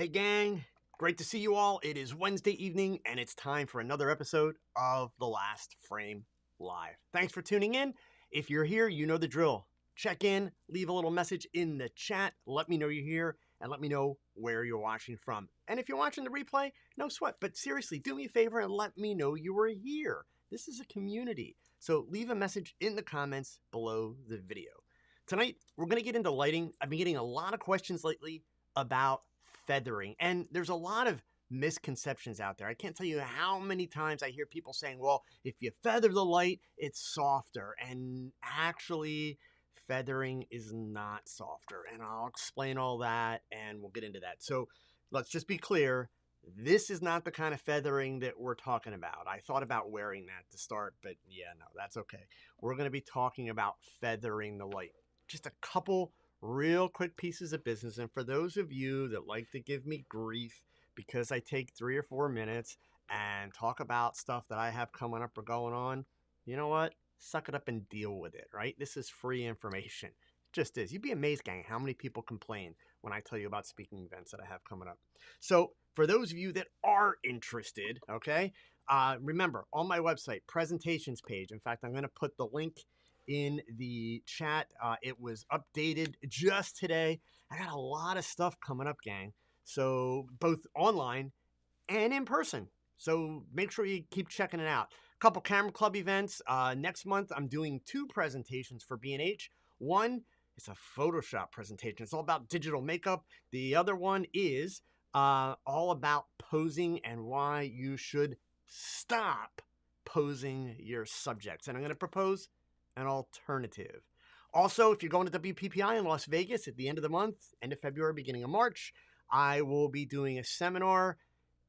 Hey gang, great to see you all. It is Wednesday evening and it's time for another episode of The Last Frame Live. Thanks for tuning in. If you're here, you know the drill. Check in, leave a little message in the chat, let me know you're here, and let me know where you're watching from. And if you're watching the replay, no sweat, but seriously, do me a favor and let me know you were here. This is a community, so leave a message in the comments below the video. Tonight, we're going to get into lighting. I've been getting a lot of questions lately about feathering, and there's a lot of misconceptions out there. I can't tell you how many times I hear people saying, well, if you feather the light, it's softer, and actually feathering is not softer, and I'll explain all that and we'll get into that. So let's just be clear, this is not the kind of feathering that we're talking about. I thought about wearing that to start, but yeah, no, that's okay. We're going to be talking about feathering the light. Just a couple real quick pieces of business, and for those of you that like to give me grief because I take 3 or 4 minutes and talk about stuff that I have coming up or going on, you know what? Suck it up and deal with it, right? This is free information. It just is. You'd be amazed, gang, how many people complain when I tell you about speaking events that I have coming up. So for those of you that are interested, okay, remember, on my website, presentations page, in fact, I'm going to put the link in the chat. It was updated just today. I got a lot of stuff coming up, gang. So both online and in person. So make sure you keep checking it out. A couple Camera Club events. Next month, I'm doing 2 presentations for B&H. One is a Photoshop presentation. It's all about digital makeup. The other one is all about posing and why you should stop posing your subjects. And I'm going to propose an alternative. Also, if you're going to WPPI in Las Vegas at the end of the month, end of February, beginning of March, I will be doing a seminar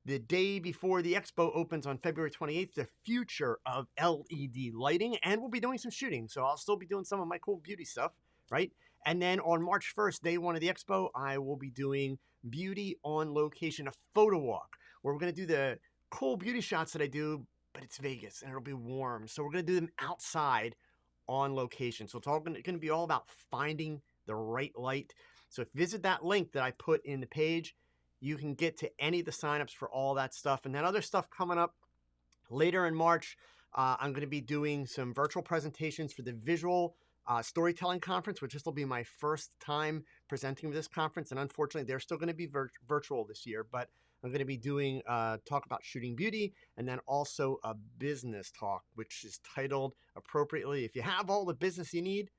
the day before the expo opens on February 28th, the future of LED lighting, and we'll be doing some shooting. So I'll still be doing some of my cool beauty stuff, right? And then on March 1st, day 1 of the expo, I will be doing beauty on location, a photo walk, where we're going to do the cool beauty shots that I do, but it's Vegas and it'll be warm. So we're going to do them outside on location. So it's all going to be all about finding the right light. So visit that link that I put in the page. You can get to any of the signups for all that stuff. And then other stuff coming up later in March. I'm going to be doing some virtual presentations for the visual storytelling conference, which this will be my first time presenting with this conference. And unfortunately, they're still going to be virtual this year, but I'm going to be doing talk about shooting beauty, and then also a business talk, which is titled appropriately, if you have all the business you need,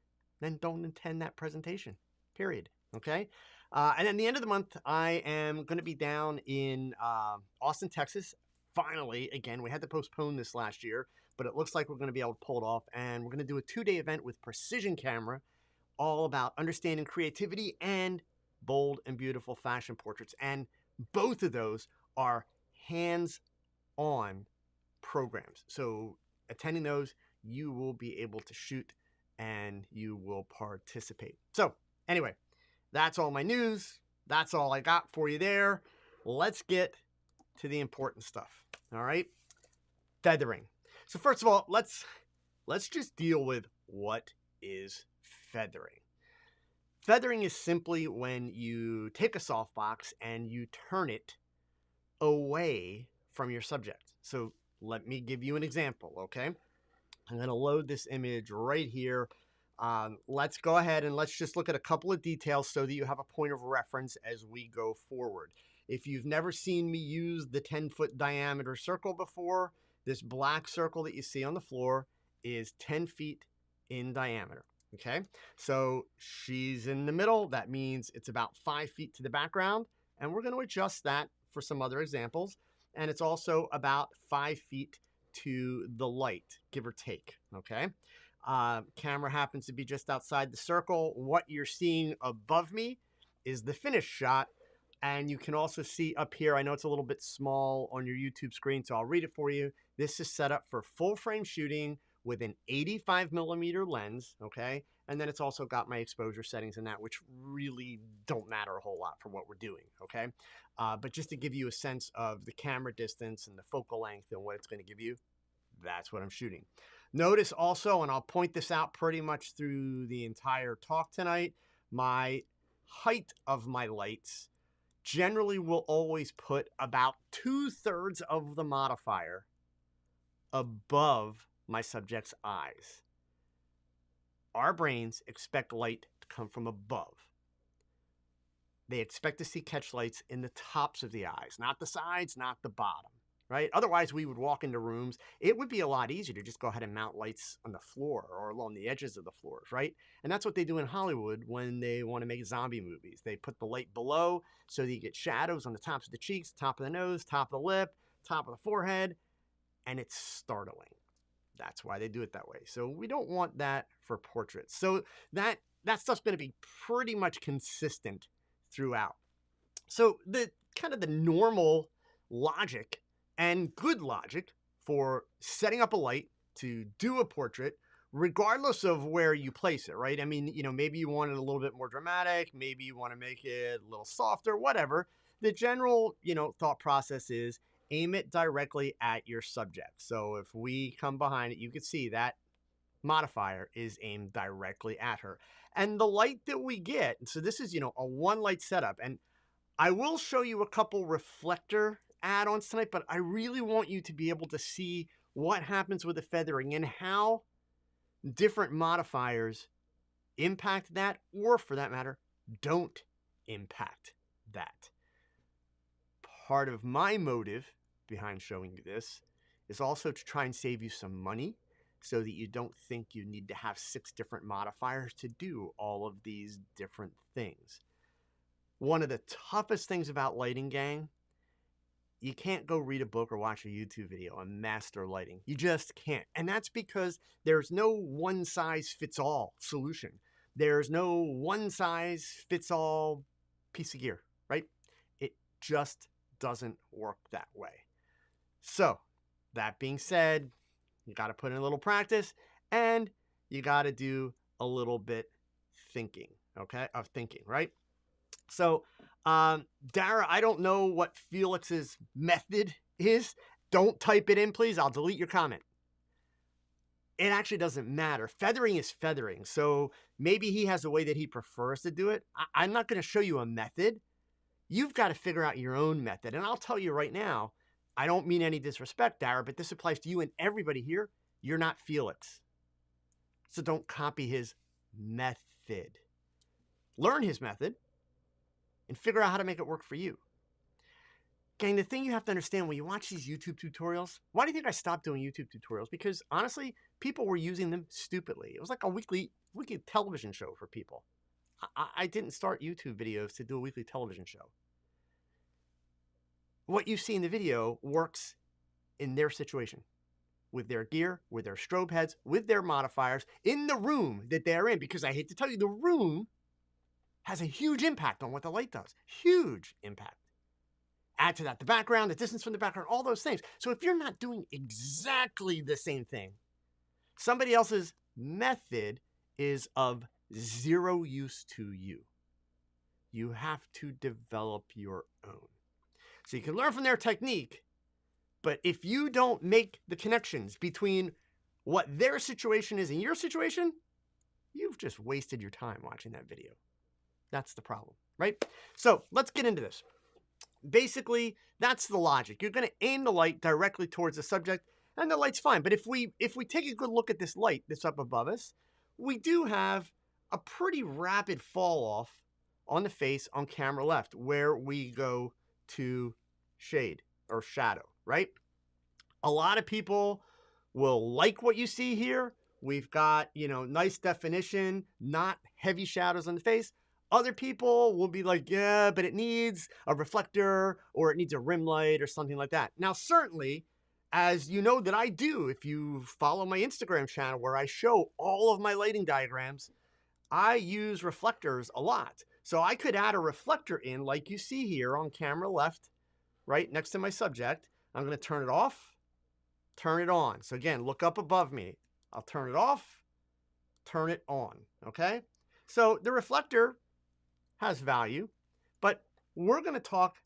then don't attend that presentation, period. Okay. And then the end of the month, I am going to be down in Austin, Texas. Finally, again, we had to postpone this last year, but it looks like we're going to be able to pull it off. And we're going to do a 2-day event with Precision Camera, all about understanding creativity and bold and beautiful fashion portraits. And both of those are hands-on programs. So attending those, you will be able to shoot and you will participate. So anyway, that's all my news. That's all I got for you there. Let's get to the important stuff. All right. Feathering. So first of all, let's just deal with what is feathering. Feathering is simply when you take a softbox and you turn it away from your subject. So let me give you an example, okay? I'm going to load this image right here. Let's go ahead and let's just look at a couple of details so that you have a point of reference as we go forward. If you've never seen me use the 10-foot diameter circle before, this black circle that you see on the floor is 10 feet in diameter. Okay, so she's in the middle. That means it's about 5 feet to the background. And we're going to adjust that for some other examples. And it's also about 5 feet to the light, give or take. Okay, camera happens to be just outside the circle. What you're seeing above me is the finished shot. And you can also see up here, I know it's a little bit small on your YouTube screen, so I'll read it for you. This is set up for full frame shooting with an 85mm lens, okay? And then it's also got my exposure settings in that, which really don't matter a whole lot for what we're doing, okay? But just to give you a sense of the camera distance and the focal length and what it's going to give you, that's what I'm shooting. Notice also, and I'll point this out pretty much through the entire talk tonight, my height of my lights generally will always put about 2/3 of the modifier above my subject's eyes. Our brains expect light to come from above. They expect to see catch lights in the tops of the eyes, not the sides, not the bottom, right? Otherwise, we would walk into rooms. It would be a lot easier to just go ahead and mount lights on the floor or along the edges of the floors, right? And that's what they do in Hollywood when they want to make zombie movies. They put the light below so that you get shadows on the tops of the cheeks, top of the nose, top of the lip, top of the forehead, and it's startling. That's why they do it that way. So we don't want that for portraits. So that stuff's going to be pretty much consistent throughout. So the kind of the normal logic and good logic for setting up a light to do a portrait, regardless of where you place it, right? I mean, you know, maybe you want it a little bit more dramatic, maybe you want to make it a little softer, whatever. The general, you know, thought process is aim it directly at your subject. So if we come behind it, you can see that modifier is aimed directly at her. And the light that we get, so this is, you know, a one light setup. And I will show you a couple reflector add-ons tonight, but I really want you to be able to see what happens with the feathering and how different modifiers impact that, or for that matter, don't impact that. Part of my motive behind showing you this is also to try and save you some money so that you don't think you need to have 6 different modifiers to do all of these different things. One of the toughest things about lighting, gang, you can't go read a book or watch a YouTube video on master lighting. You just can't. And that's because there's no one-size-fits-all solution. There's no one-size-fits-all piece of gear, right? It just doesn't work that way. So, that being said, you got to put in a little practice and you got to do a little bit thinking, okay? Of thinking, right? So, Dara, I don't know what Felix's method is. Don't type it in, please. I'll delete your comment. It actually doesn't matter. Feathering is feathering. So maybe he has a way that he prefers to do it. I'm not going to show you a method. You've got to figure out your own method. And I'll tell you right now, I don't mean any disrespect, Dara, but this applies to you and everybody here. You're not Felix. So don't copy his method. Learn his method and figure out how to make it work for you. Gang, the thing you have to understand when you watch these YouTube tutorials, why do you think I stopped doing YouTube tutorials? Because honestly, people were using them stupidly. It was like a weekly television show for people. I didn't start YouTube videos to do a weekly television show. What you see in the video works in their situation, with their gear, with their strobe heads, with their modifiers, in the room that they're in. Because I hate to tell you, the room has a huge impact on what the light does. Huge impact. Add to that the background, the distance from the background, all those things. So if you're not doing exactly the same thing, somebody else's method is of zero use to you. You have to develop your own. So you can learn from their technique, but if you don't make the connections between what their situation is and your situation, you've just wasted your time watching that video. That's the problem, right? So let's get into this. Basically, that's the logic. You're going to aim the light directly towards the subject, and the light's fine. But if we take a good look at this light that's up above us, we do have a pretty rapid fall off on the face on camera left, where we go to shade or shadow, right? A lot of people will like what you see here. We've got, you know, nice definition, not heavy shadows on the face. Other people will be like, yeah, but it needs a reflector or it needs a rim light or something like that. Now, certainly, as you know that I do, if you follow my Instagram channel where I show all of my lighting diagrams, I use reflectors a lot. So I could add a reflector in like you see here on camera left, right next to my subject. I'm going to turn it off, turn it on. So again, look up above me. I'll turn it off, turn it on, okay? So the reflector has value, but we're going to talk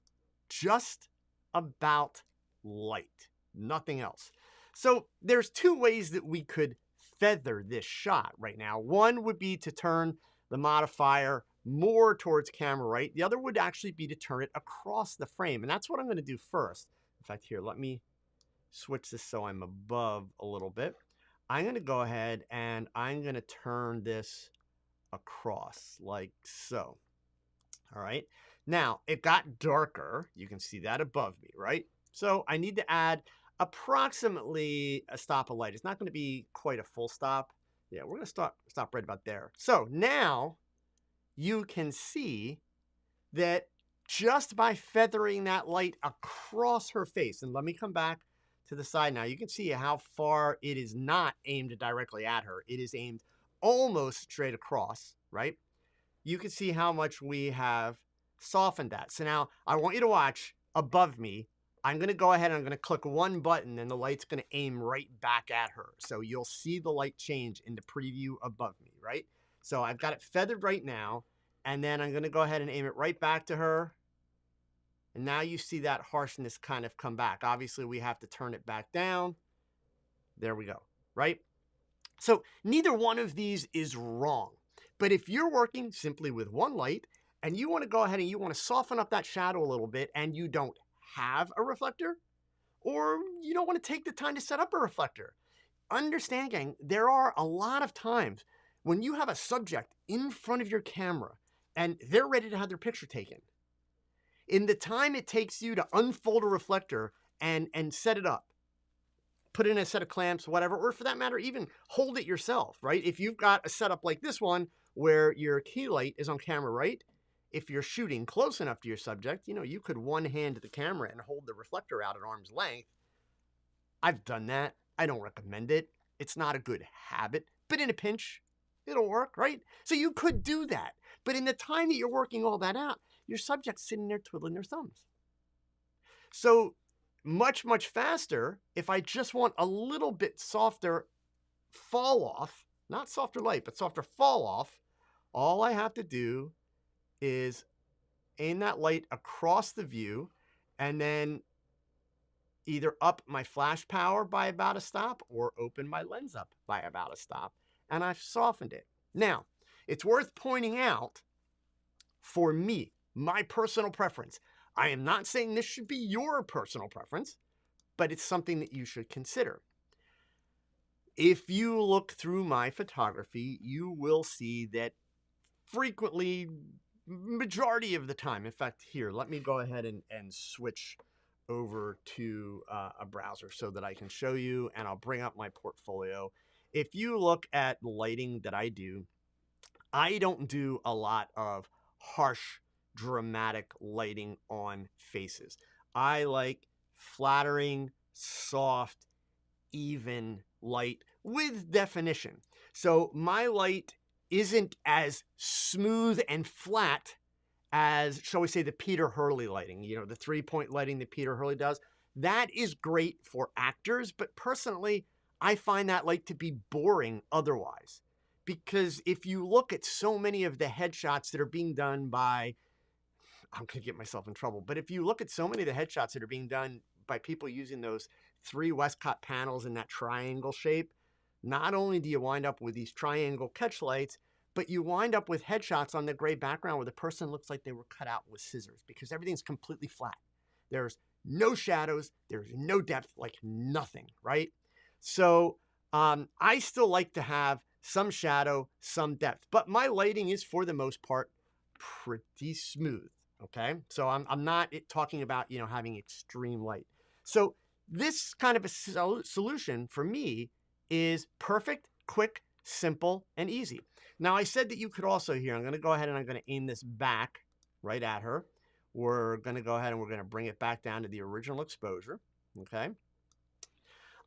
just about light, nothing else. So there's 2 ways that we could feather this shot right now. One would be to turn the modifier more towards camera right. The other would actually be to turn it across the frame. And that's what I'm going to do first. In fact, here, let me switch this so I'm above a little bit. I'm going to go ahead and I'm going to turn this across like so. All right. Now, it got darker. You can see that above me, right? So I need to add approximately a stop of light. It's not going to be quite a full stop. Yeah, we're going to stop right about there. So now you can see that just by feathering that light across her face, and let me come back to the side now, you can see how far it is not aimed directly at her. It is aimed almost straight across, right? You can see how much we have softened that. So now I want you to watch above me. I'm going to go ahead and I'm going to click one button and the light's going to aim right back at her. So you'll see the light change in the preview above me, right? So I've got it feathered right now, and then I'm going to go ahead and aim it right back to her. And now you see that harshness kind of come back. Obviously, we have to turn it back down. There we go, right? So neither one of these is wrong. But if you're working simply with one light and you want to go ahead and you want to soften up that shadow a little bit and you don't have a reflector, or you don't want to take the time to set up a reflector, understand, gang, there are a lot of times when you have a subject in front of your camera and they're ready to have their picture taken. In the time it takes you to unfold a reflector and set it up, put in a set of clamps, whatever, or for that matter, even hold it yourself, right? If you've got a setup like this one where your key light is on camera right, if you're shooting close enough to your subject, you know, you could one hand the camera and hold the reflector out at arm's length. I've done that. I don't recommend it. It's not a good habit, but in a pinch, it'll work, right? So you could do that. But in the time that you're working all that out, your subject's sitting there twiddling their thumbs. So much, much faster, if I just want a little bit softer fall off, not softer light, but softer fall off, all I have to do is aim that light across the view and then either up my flash power by about a stop or open my lens up by about a stop, and I've softened it. Now, it's worth pointing out, for me, my personal preference, I am not saying this should be your personal preference, but it's something that you should consider. If you look through my photography, you will see that frequently, majority of the time, in fact, here, let me go ahead and switch over to a browser so that I can show you, and I'll bring up my portfolio. If you look at the lighting that I don't do a lot of harsh, dramatic lighting on faces. I like flattering, soft, even light with definition. So my light isn't as smooth and flat as, shall we say, the Peter Hurley lighting, you know, the 3-point lighting that Peter Hurley does. That is great for actors, but personally, I find that light to be boring otherwise. Because if you look at so many of the headshots that are being done by, I'm going to get myself in trouble, but if you look at so many of the headshots that are being done by people using those 3 Westcott panels in that triangle shape, not only do you wind up with these triangle catch lights, but you wind up with headshots on the gray background where the person looks like they were cut out with scissors because everything's completely flat. There's no shadows, there's no depth, like nothing, right? So I still like to have some shadow, some depth, but my lighting is for the most part pretty smooth, okay? So I'm not talking about, you know, having extreme light. So this kind of a solution for me is perfect, quick, simple, and easy. Now, I said that you could also here, I'm going to go ahead and I'm going to aim this back right at her. We're going to go ahead and we're going to bring it back down to the original exposure, okay?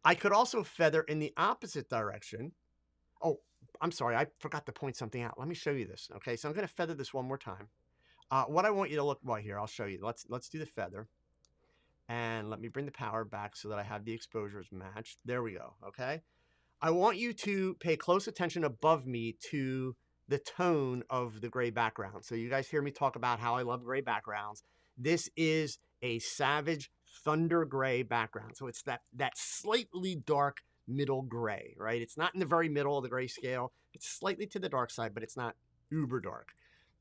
I could also feather in the opposite direction. Oh, I'm sorry, I forgot to point something out. Let me show you this, okay? So I'm going to feather this one more time. What I want you to look, well, here, I'll show you. Let's do the feather. And let me bring the power back so that I have the exposures matched. There we go, okay? I want you to pay close attention above me to the tone of the gray background. So you guys hear me talk about how I love gray backgrounds. This is a Savage Thunder Gray background. So it's that slightly dark middle gray, right? It's not in the very middle of the gray scale. It's slightly to the dark side, but it's not uber dark.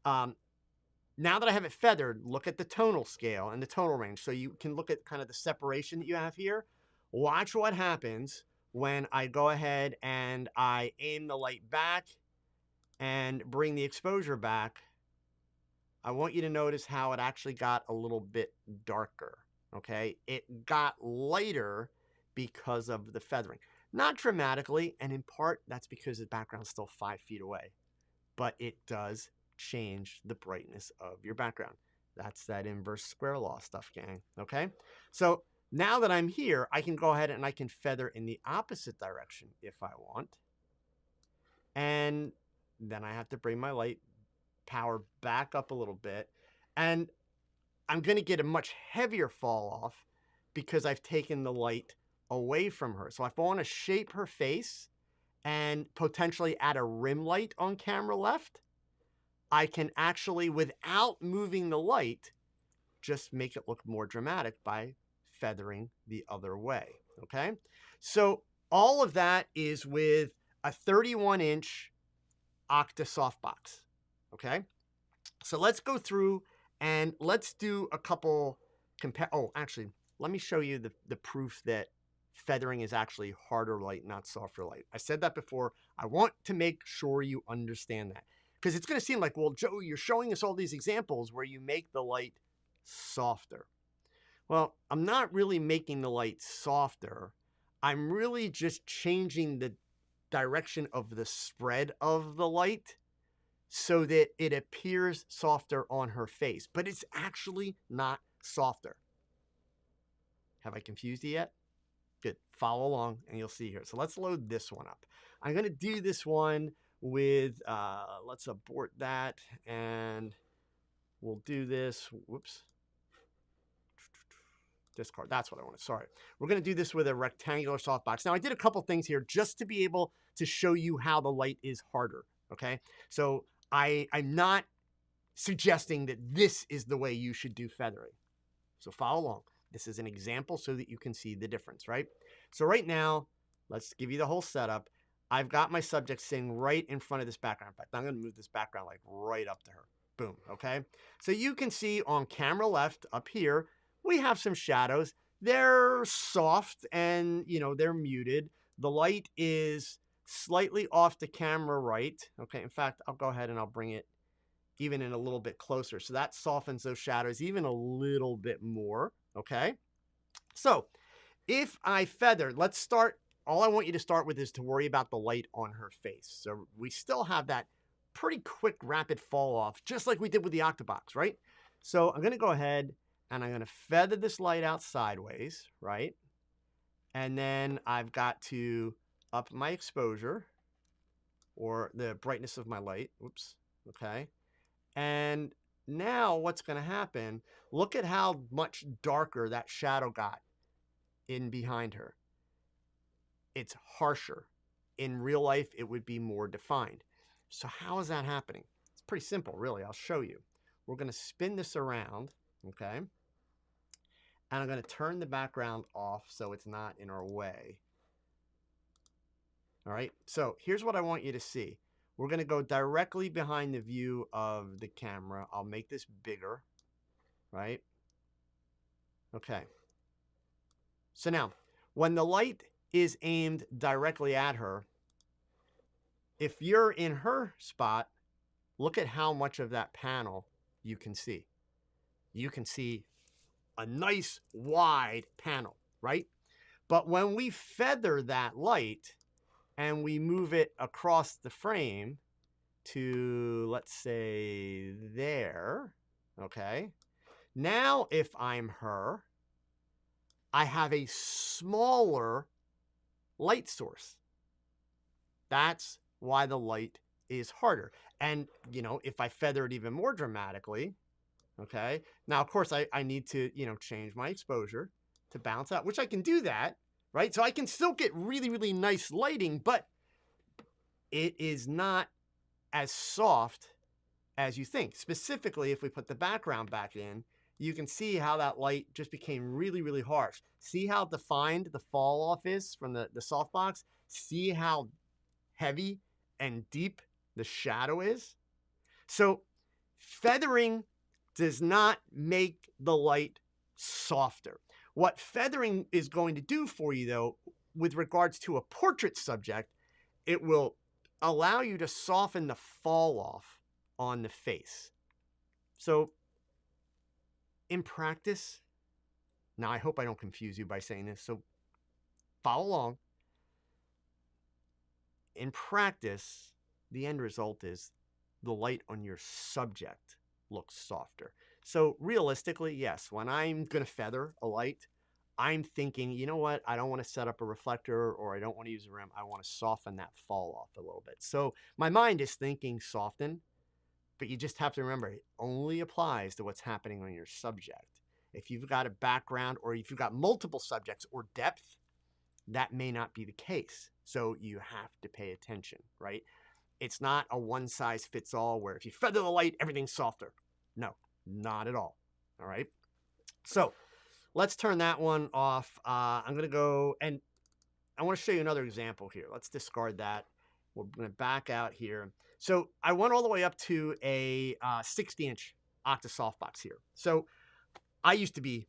Now that I have it feathered, look at the tonal scale and the tonal range. So you can look at kind of the separation that you have here. Watch what happens when I go ahead and I aim the light back and bring the exposure back. I want you to notice how it actually got a little bit darker, okay? It got lighter because of the feathering. Not dramatically, and in part, that's because the background's still 5 feet away. But it does change the brightness of your background. That's that inverse square law stuff, gang, okay? So now that I'm here, I can go ahead and I can feather in the opposite direction if I want. And then I have to bring my light power back up a little bit. And I'm going to get a much heavier fall off because I've taken the light away from her. So if I want to shape her face and potentially add a rim light on camera left, I can actually, without moving the light, just make it look more dramatic by feathering the other way, okay? So all of that is with a 31-inch Octa softbox, okay? So let's go through and let's do a couple oh, actually, let me show you the proof that feathering is actually harder light, not softer light. I said that before. I want to make sure you understand that. Because it's going to seem like, well, Joe, you're showing us all these examples where you make the light softer. Well, I'm not really making the light softer. I'm really just changing the direction of the spread of the light so that it appears softer on her face. But it's actually not softer. Have I confused you yet? Good. Follow along and you'll see here. So let's load this one up. I'm going to do this one with, let's abort that, and we'll do this, whoops, discard, that's what I wanted, sorry. We're going to do this with a rectangular softbox. Now, I did a couple things here just to be able to show you how the light is harder, okay? So I'm not suggesting that this is the way you should do feathering. So follow along. This is an example so that you can see the difference, right? So right now, let's give you the whole setup. I've got my subject sitting right in front of this background. In fact, I'm going to move this background like right up to her. Boom, okay? So you can see on camera left up here, we have some shadows. They're soft and, you know, they're muted. The light is slightly off to camera right. Okay, in fact, I'll go ahead and I'll bring it even in a little bit closer. So that softens those shadows even a little bit more, okay? So if I feathered, let's start. All I want you to start with is to worry about the light on her face. So we still have that pretty quick, rapid fall off, just like we did with the Octabox, right? So I'm going to go ahead and I'm going to feather this light out sideways, right? And then I've got to up my exposure or the brightness of my light. Oops. Okay. And now what's going to happen, look at how much darker that shadow got in behind her. It's harsher. In real life, it would be more defined. So how is that happening? It's pretty simple, really. I'll show you. We're going to spin this around, okay? And I'm going to turn the background off so it's not in our way. All right, so here's what I want you to see. We're going to go directly behind the view of the camera. I'll make this bigger, right? Okay. So now, when the light is aimed directly at her, if you're in her spot, look at how much of that panel you can see. You can see a nice wide panel, right? But when we feather that light and we move it across the frame to, let's say, there, okay? Now, if I'm her, I have a smaller light source. That's why the light is harder. And, you know, if I feather it even more dramatically, okay? Now, of course, I need to, you know, change my exposure to balance out, which I can do that, right? So I can still get really, really nice lighting, but it is not as soft as you think. Specifically, if we put the background back in, you can see how that light just became really, really harsh. See how defined the fall off is from the softbox? See how heavy and deep the shadow is? So Feathering does not make the light softer. What feathering is going to do for you, though, with regards to a portrait subject, it will allow you to soften the fall off on the face. So in practice, now I hope I don't confuse you by saying this, so follow along. In practice, the end result is the light on your subject looks softer. So realistically, yes, when I'm going to feather a light, I'm thinking, you know what? I don't want to set up a reflector, or I don't want to use a rim. I want to soften that fall off a little bit. So my mind is thinking soften, but you just have to remember it only applies to what's happening on your subject. If you've got a background, or if you've got multiple subjects or depth, that may not be the case. So you have to pay attention, right? It's not a one size fits all where if you feather the light, everything's softer. No, not at all. All right. So let's turn that one off. I'm going to go, and I want to show you another example here. Let's discard that. We're going to back out here. So I went all the way up to a 60-inch Octa softbox here. So I used to be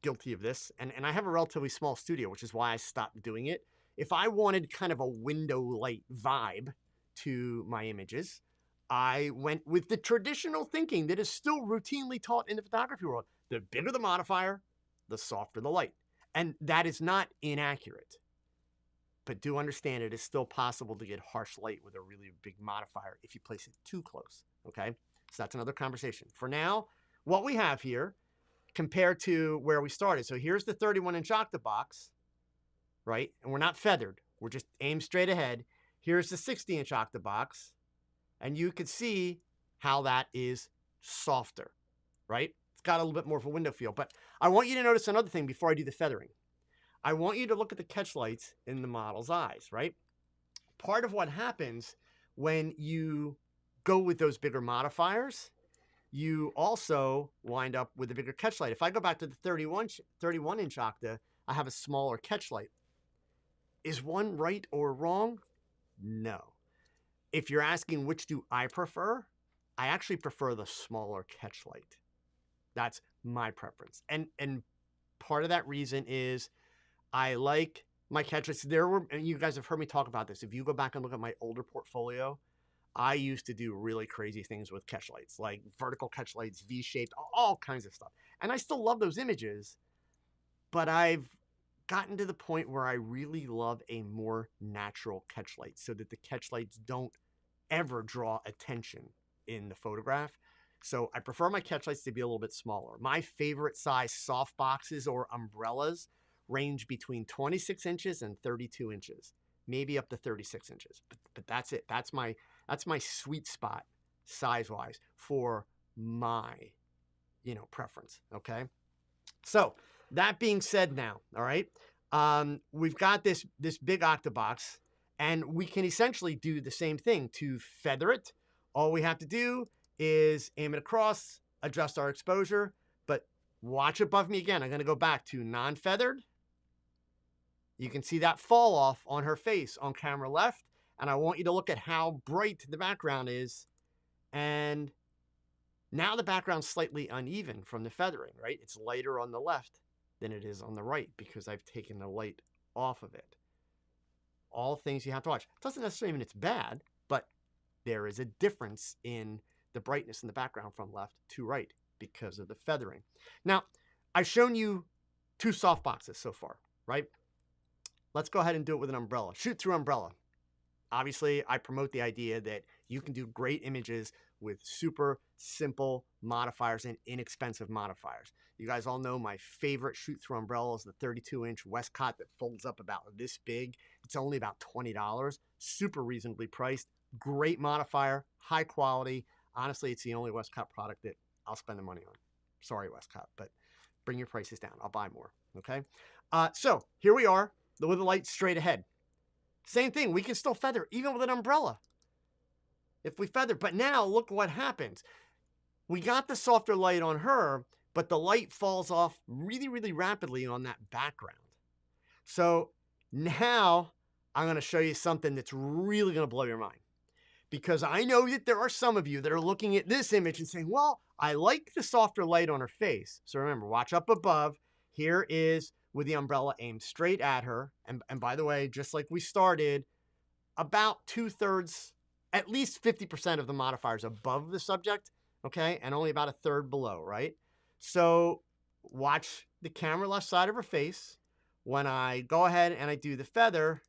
guilty of this, and I have a relatively small studio, which is why I stopped doing it. If I wanted kind of a window light vibe to my images, I went with the traditional thinking that is still routinely taught in the photography world. The bigger the modifier, the softer the light. And that is not inaccurate. But do understand it is still possible to get harsh light with a really big modifier if you place it too close, okay? So that's another conversation. For now, what we have here compared to where we started. So here's the 31-inch Octabox, right? And we're not feathered. We're just aimed straight ahead. Here's the 60-inch Octabox, and you can see how that is softer, right? It's got a little bit more of a window feel. But I want you to notice another thing before I do the feathering. I want you to look at the catch lights in the model's eyes, right? Part of what happens when you go with those bigger modifiers, you also wind up with a bigger catch light. If I go back to the 31-inch Octa, I have a smaller catch light. Is one right or wrong? No. If you're asking which do I prefer, I actually prefer the smaller catch light. That's my preference. And part of that reason is I like my catch lights. And you guys have heard me talk about this. If you go back and look at my older portfolio, I used to do really crazy things with catch lights, like vertical catch lights, V-shaped, all kinds of stuff. And I still love those images, but I've gotten to the point where I really love a more natural catch light so that the catch lights don't ever draw attention in the photograph. So I prefer my catch lights to be a little bit smaller. My favorite size soft boxes or umbrellas range between 26 inches and 32 inches, maybe up to 36 inches. But that's it. That's my sweet spot size-wise for my, preference, okay? So that being said now, all right, we've got this big Octabox, and we can essentially do the same thing to feather it. All we have to do is aim it across, adjust our exposure, but watch above me again. I'm going to go back to non-feathered. You can see that fall off on her face on camera left, and I want you to look at how bright the background is. And now the background's slightly uneven from the feathering, right? It's lighter on the left than it is on the right because I've taken the light off of it. All things you have to watch. It doesn't necessarily mean it's bad, but there is a difference in the brightness in the background from left to right because of the feathering. Now, I've shown you two soft boxes so far, right? Let's go ahead and do it with an umbrella. Shoot through umbrella. Obviously, I promote the idea that you can do great images with super simple modifiers and inexpensive modifiers. You guys all know my favorite shoot-through umbrella is the 32-inch Westcott that folds up about this big. It's only about $20, super reasonably priced, great modifier, high quality. Honestly, it's the only Westcott product that I'll spend the money on. Sorry, Westcott, but bring your prices down. I'll buy more, okay? So here we are with the light straight ahead. Same thing, we can still feather even with an umbrella if we feather. But now look what happens. We got the softer light on her, but the light falls off really, really rapidly on that background. So now I'm going to show you something that's really going to blow your mind. because I know that there are some of you that are looking at this image and saying, well, I like the softer light on her face. So remember, watch up above. Here is with the umbrella aimed straight at her. And by the way, just like we started, about 2/3, at least 50% of the modifiers above the subject, okay? And only about 1/3 below, right? So watch the camera left side of her face. When I go ahead and I do the feather,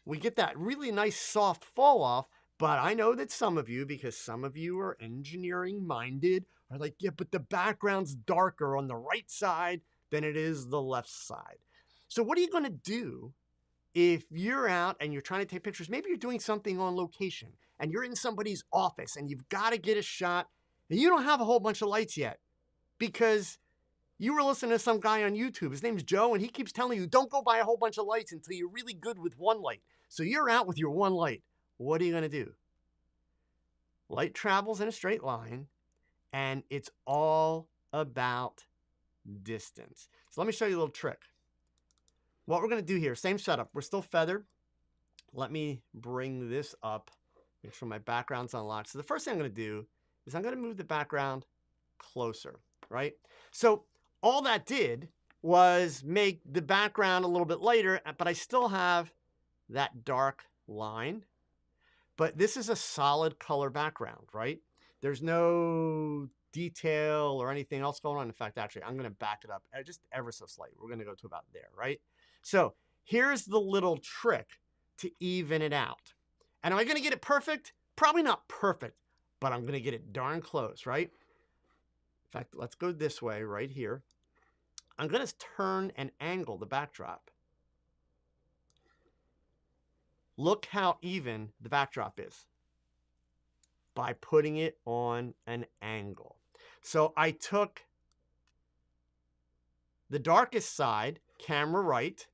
we get that really nice soft fall off. But I know that some of you, because some of you are engineering minded, are like, yeah, but the background's darker on the right side than it is the left side. So what are you going to do if you're out and you're trying to take pictures? Maybe you're doing something on location and you're in somebody's office and you've got to get a shot and you don't have a whole bunch of lights yet because you were listening to some guy on YouTube. His name's Joe, and he keeps telling you, don't go buy a whole bunch of lights until you're really good with one light. So you're out with your one light. What are you going to do? Light travels in a straight line, and it's all about distance. So let me show you a little trick. What we're going to do here, same setup. We're still feathered. Let me bring this up. Make sure my background's unlocked. So the first thing I'm going to do is I'm going to move the background closer, right? So all that did was make the background a little bit lighter, but I still have that dark line. But this is a solid color background, right? There's no detail or anything else going on. In fact, actually, I'm going to back it up just ever so slightly. We're going to go to about there, right? So here's the little trick to even it out. And am I going to get it perfect? Probably not perfect, but I'm going to get it darn close, right? In fact, let's go this way right here. I'm going to turn and angle the backdrop. Look how even the backdrop is by putting it on an angle. So I took the darkest side, camera right,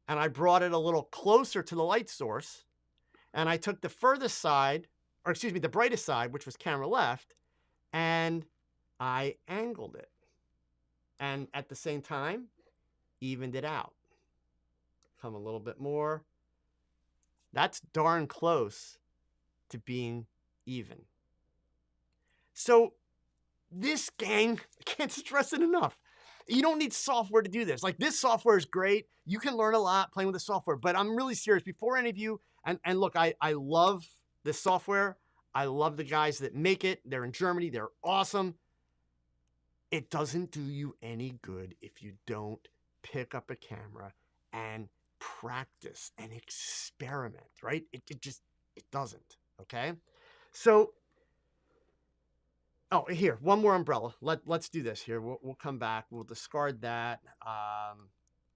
and I brought it a little closer to the light source. And I took the furthest side, or excuse me, the brightest side, which was camera left, and I angled it. And at the same time, evened it out. Come a little bit more. That's darn close to being even. So this, gang, I can't stress it enough. You don't need software to do this. Like, this software is great. You can learn a lot playing with the software, but I'm really serious. Before any of you, and look, I love this software. I love the guys that make it. They're in Germany. They're awesome. It doesn't do you any good if you don't pick up a camera and practice and experiment, right? It doesn't, okay? So, oh, here, one more umbrella. Let's do this here. We'll come back. We'll discard that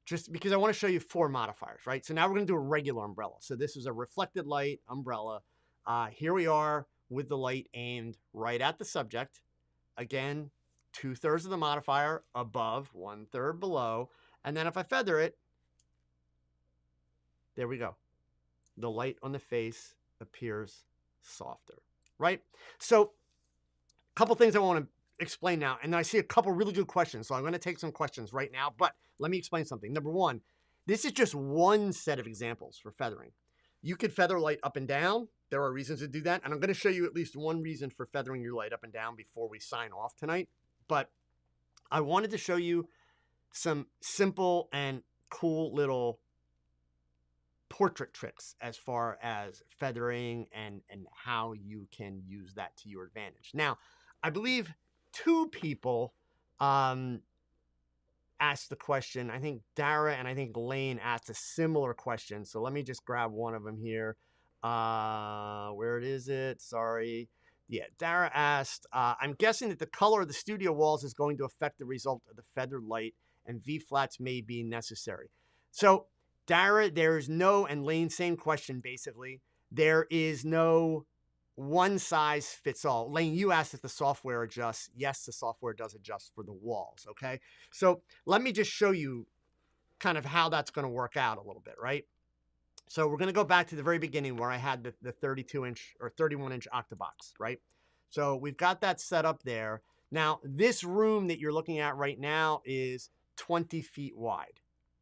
just because I want to show you 4 modifiers, right? So now we're going to do a regular umbrella. So this is a reflected light umbrella. Here we are with the light aimed right at the subject. Again, 2/3 of the modifier above, 1/3 below. And then if I feather it, there we go. The light on the face appears softer, right? So a couple things I want to explain now. And I see a couple really good questions. So I'm going to take some questions right now. But let me explain something. Number one, this is just one set of examples for feathering. You could feather light up and down. There are reasons to do that. And I'm going to show you at least one reason for feathering your light up and down before we sign off tonight. But I wanted to show you some simple and cool little portrait tricks as far as feathering and how you can use that to your advantage. Now, I believe 2 people asked the question. I think Dara and I think Lane asked a similar question. So let me just grab one of them here. Where is it? Sorry. Yeah, Dara asked, I'm guessing that the color of the studio walls is going to affect the result of the feathered light and V-flats may be necessary. So Dara, there's no, and Lane, same question basically. There is no one size fits all. Lane, you asked if the software adjusts. Yes, the software does adjust for the walls, okay? So let me just show you kind of how that's going to work out a little bit, right? So we're going to go back to the very beginning where I had the 32-inch or 31-inch octabox, right? So we've got that set up there. Now, this room that you're looking at right now is 20 feet wide,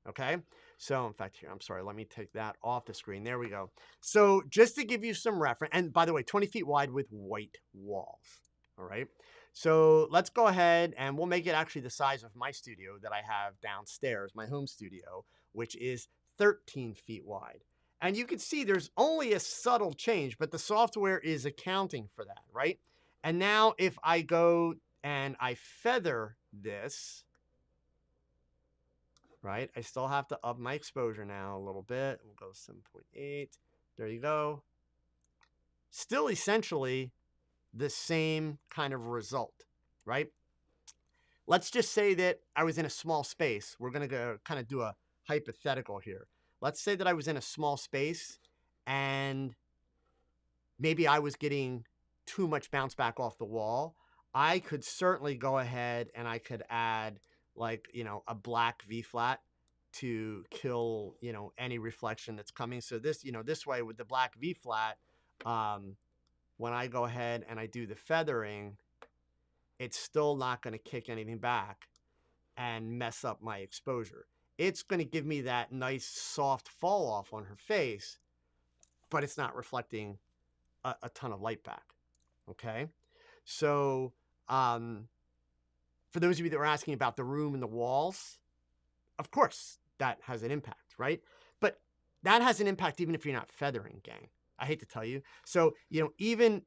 okay? So in fact here, I'm sorry, let me take that off the screen. There we go. So just to give you some reference, and by the way, 20 feet wide with white walls. All right. So let's go ahead and we'll make it actually the size of my studio that I have downstairs, my home studio, which is 13 feet wide. And you can see there's only a subtle change, but the software is accounting for that, right? And now if I go and I feather this, right? I still have to up my exposure now a little bit. We'll go 7.8. There you go. Still essentially the same kind of result, right? Let's just say that I was in a small space. We're going to go kind of do a hypothetical here. Let's say that I was in a small space and maybe I was getting too much bounce back off the wall. I could certainly go ahead and I could add like, a black V flat to kill, any reflection that's coming. So this, this way with the black V flat, when I go ahead and I do the feathering, it's still not going to kick anything back and mess up my exposure. It's going to give me that nice soft fall off on her face, but it's not reflecting a ton of light back. Okay. So, for those of you that were asking about the room and the walls, of course that has an impact, right? But that has an impact even if you're not feathering, gang. I hate to tell you. So, even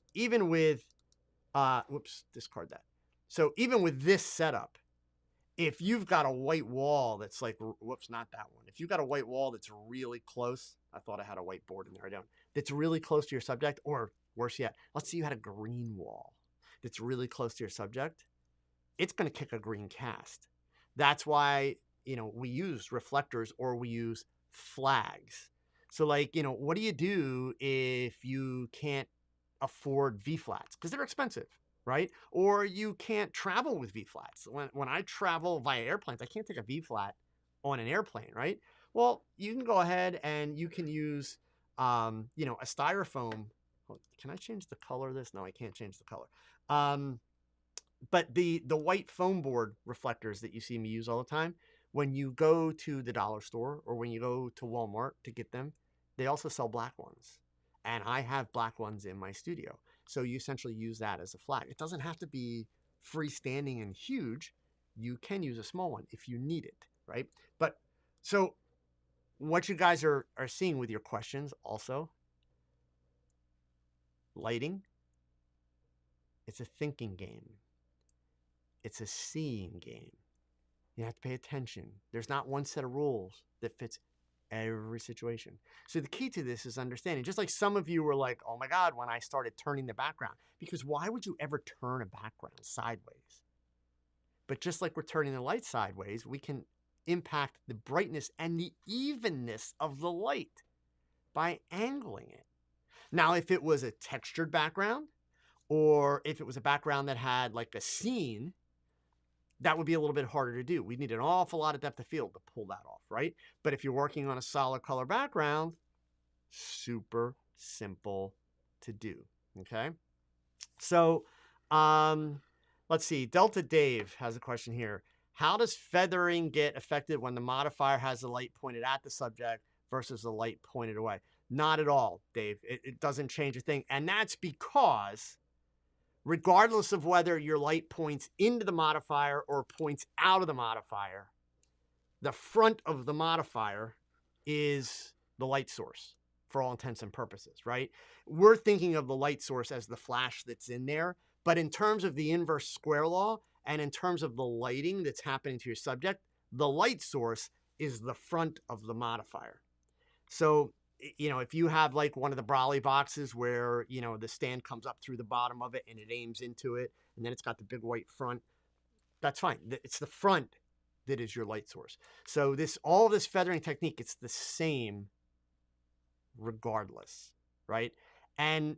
with, whoops, discard that. So even with this setup, if you've got a white wall that's like, whoops, not that one. If you've got a white wall that's really close, I thought I had a whiteboard in there, I don't. That's really close to your subject, or worse yet, let's say you had a green wall that's really close to your subject, it's going to kick a green cast. That's why, we use reflectors or we use flags. So like, what do you do if you can't afford V-flats? Because they're expensive, right? Or you can't travel with V-flats. When I travel via airplanes, I can't take a V-flat on an airplane, right? Well, you can go ahead and you can use, a styrofoam. Can I change the color of this? No, I can't change the color. But the white foam board reflectors that you see me use all the time, when you go to the dollar store or when you go to Walmart to get them, they also sell black ones. And I have black ones in my studio. So you essentially use that as a flag. It doesn't have to be freestanding and huge. You can use a small one if you need it, right? But so what you guys are seeing with your questions also, lighting, it's a thinking game. It's a seeing game. You have to pay attention. There's not one set of rules that fits every situation. So the key to this is understanding. Just like some of you were like, oh my God, when I started turning the background, because why would you ever turn a background sideways? But just like we're turning the light sideways, we can impact the brightness and the evenness of the light by angling it. Now, if it was a textured background, or if it was a background that had like a scene, that would be a little bit harder to do. We'd need an awful lot of depth of field to pull that off, right? But if you're working on a solid color background, super simple to do, okay? So let's see. Delta Dave has a question here. How does feathering get affected when the modifier has the light pointed at the subject versus the light pointed away? Not at all, Dave. It doesn't change a thing. And that's because regardless of whether your light points into the modifier or points out of the modifier, the front of the modifier is the light source for all intents and purposes, right? We're thinking of the light source as the flash that's in there, but in terms of the inverse square law and in terms of the lighting that's happening to your subject, the light source is the front of the modifier. So if you have like one of the Brawley boxes where, the stand comes up through the bottom of it and it aims into it, and then it's got the big white front, that's fine. It's the front that is your light source. So all this feathering technique, it's the same regardless, right? And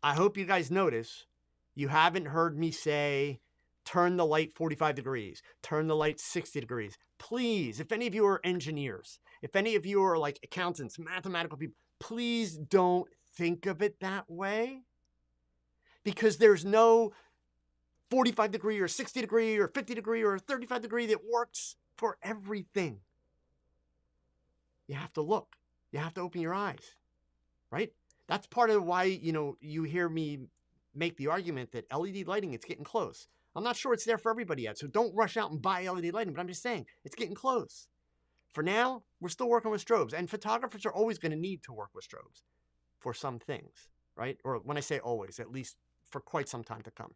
I hope you guys notice you haven't heard me say, turn the light 45 degrees, turn the light 60 degrees. Please, if any of you are engineers, if any of you are like accountants, mathematical people, please don't think of it that way, because there's no 45 degree or 60 degree or 50 degree or 35 degree that works for everything. You have to look. You have to open your eyes, right? That's part of why, you hear me make the argument that LED lighting, it's getting close. I'm not sure it's there for everybody yet, so don't rush out and buy LED lighting, but I'm just saying it's getting close. For now, we're still working with strobes, and photographers are always going to need to work with strobes for some things, right? Or when I say always, at least for quite some time to come,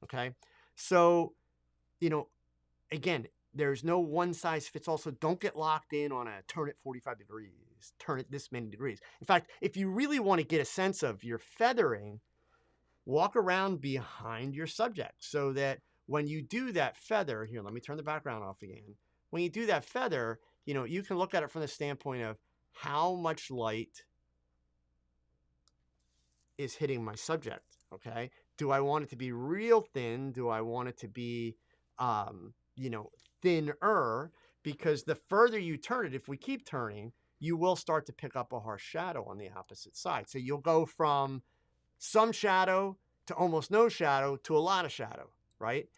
okay? So, again, there's no one size fits all. So don't get locked in on a turn it 45 degrees, turn it this many degrees. In fact, if you really want to get a sense of your feathering, walk around behind your subject so that when you do that feather, here, let me turn the background off again. When you do that feather, you can look at it from the standpoint of how much light is hitting my subject, okay? Do I want it to be real thin? Do I want it to be, thinner? Because the further you turn it, if we keep turning, you will start to pick up a harsh shadow on the opposite side. So you'll go from some shadow to almost no shadow to a lot of shadow, right?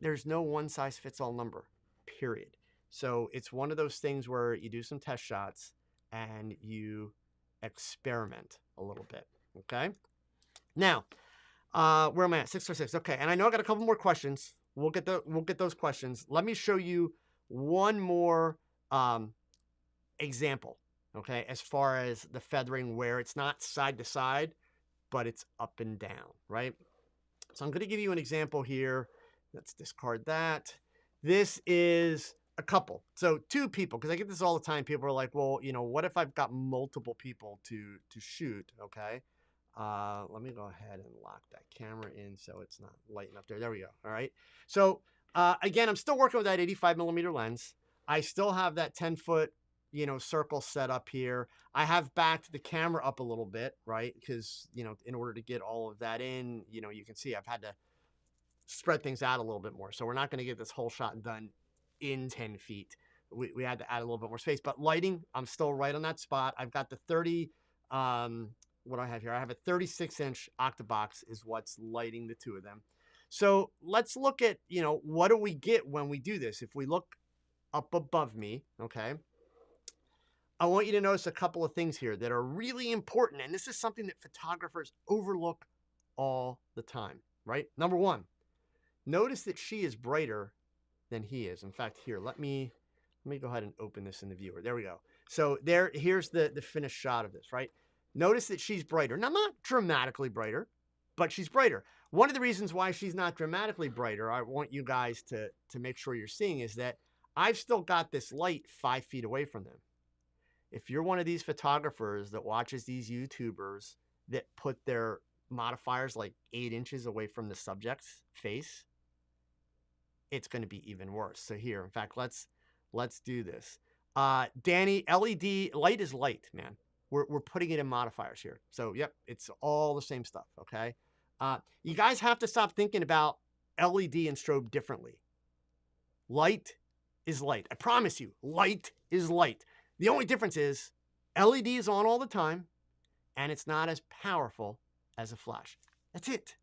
There's no one size fits all number, period. So it's one of those things where you do some test shots and you experiment a little bit, okay? Now, where am I at? 6:06. Okay, and I know I got a couple more questions. We'll get those questions. Let me show you one more example, okay, as far as the feathering where it's not side to side, but it's up and down, right? So I'm going to give you an example here. Let's discard that. This is a couple. So two people, because I get this all the time. People are like, well, what if I've got multiple people to shoot, okay? Let me go ahead and lock that camera in so it's not lighting up there. There we go. All right. So again, I'm still working with that 85 millimeter lens. I still have that 10-foot, circle set up here. I have backed the camera up a little bit, right? Because, in order to get all of that in, you can see I've had to spread things out a little bit more. So we're not going to get this whole shot done in 10 feet. We had to add a little bit more space. But lighting, I'm still right on that spot. I've got the 30... what do I have here? I have a 36-inch octabox is what's lighting the two of them. So let's look at, what do we get when we do this? If we look up above me, okay, I want you to notice a couple of things here that are really important. And this is something that photographers overlook all the time, right? Number one, notice that she is brighter than he is. In fact, here, let me go ahead and open this in the viewer. There we go. So here's the finished shot of this, right? Notice that she's brighter. Now, not dramatically brighter, but she's brighter. One of the reasons why she's not dramatically brighter, I want you guys to make sure you're seeing, is that I've still got this light 5 feet away from them. If you're one of these photographers that watches these YouTubers that put their modifiers like 8 inches away from the subject's face, it's going to be even worse. So here, in fact, let's do this. Danny, LED light is light, man. We're putting it in modifiers here. So, yep, it's all the same stuff, okay? You guys have to stop thinking about LED and strobe differently. Light is light. I promise you, light is light. The only difference is LED is on all the time, and it's not as powerful as a flash. That's it,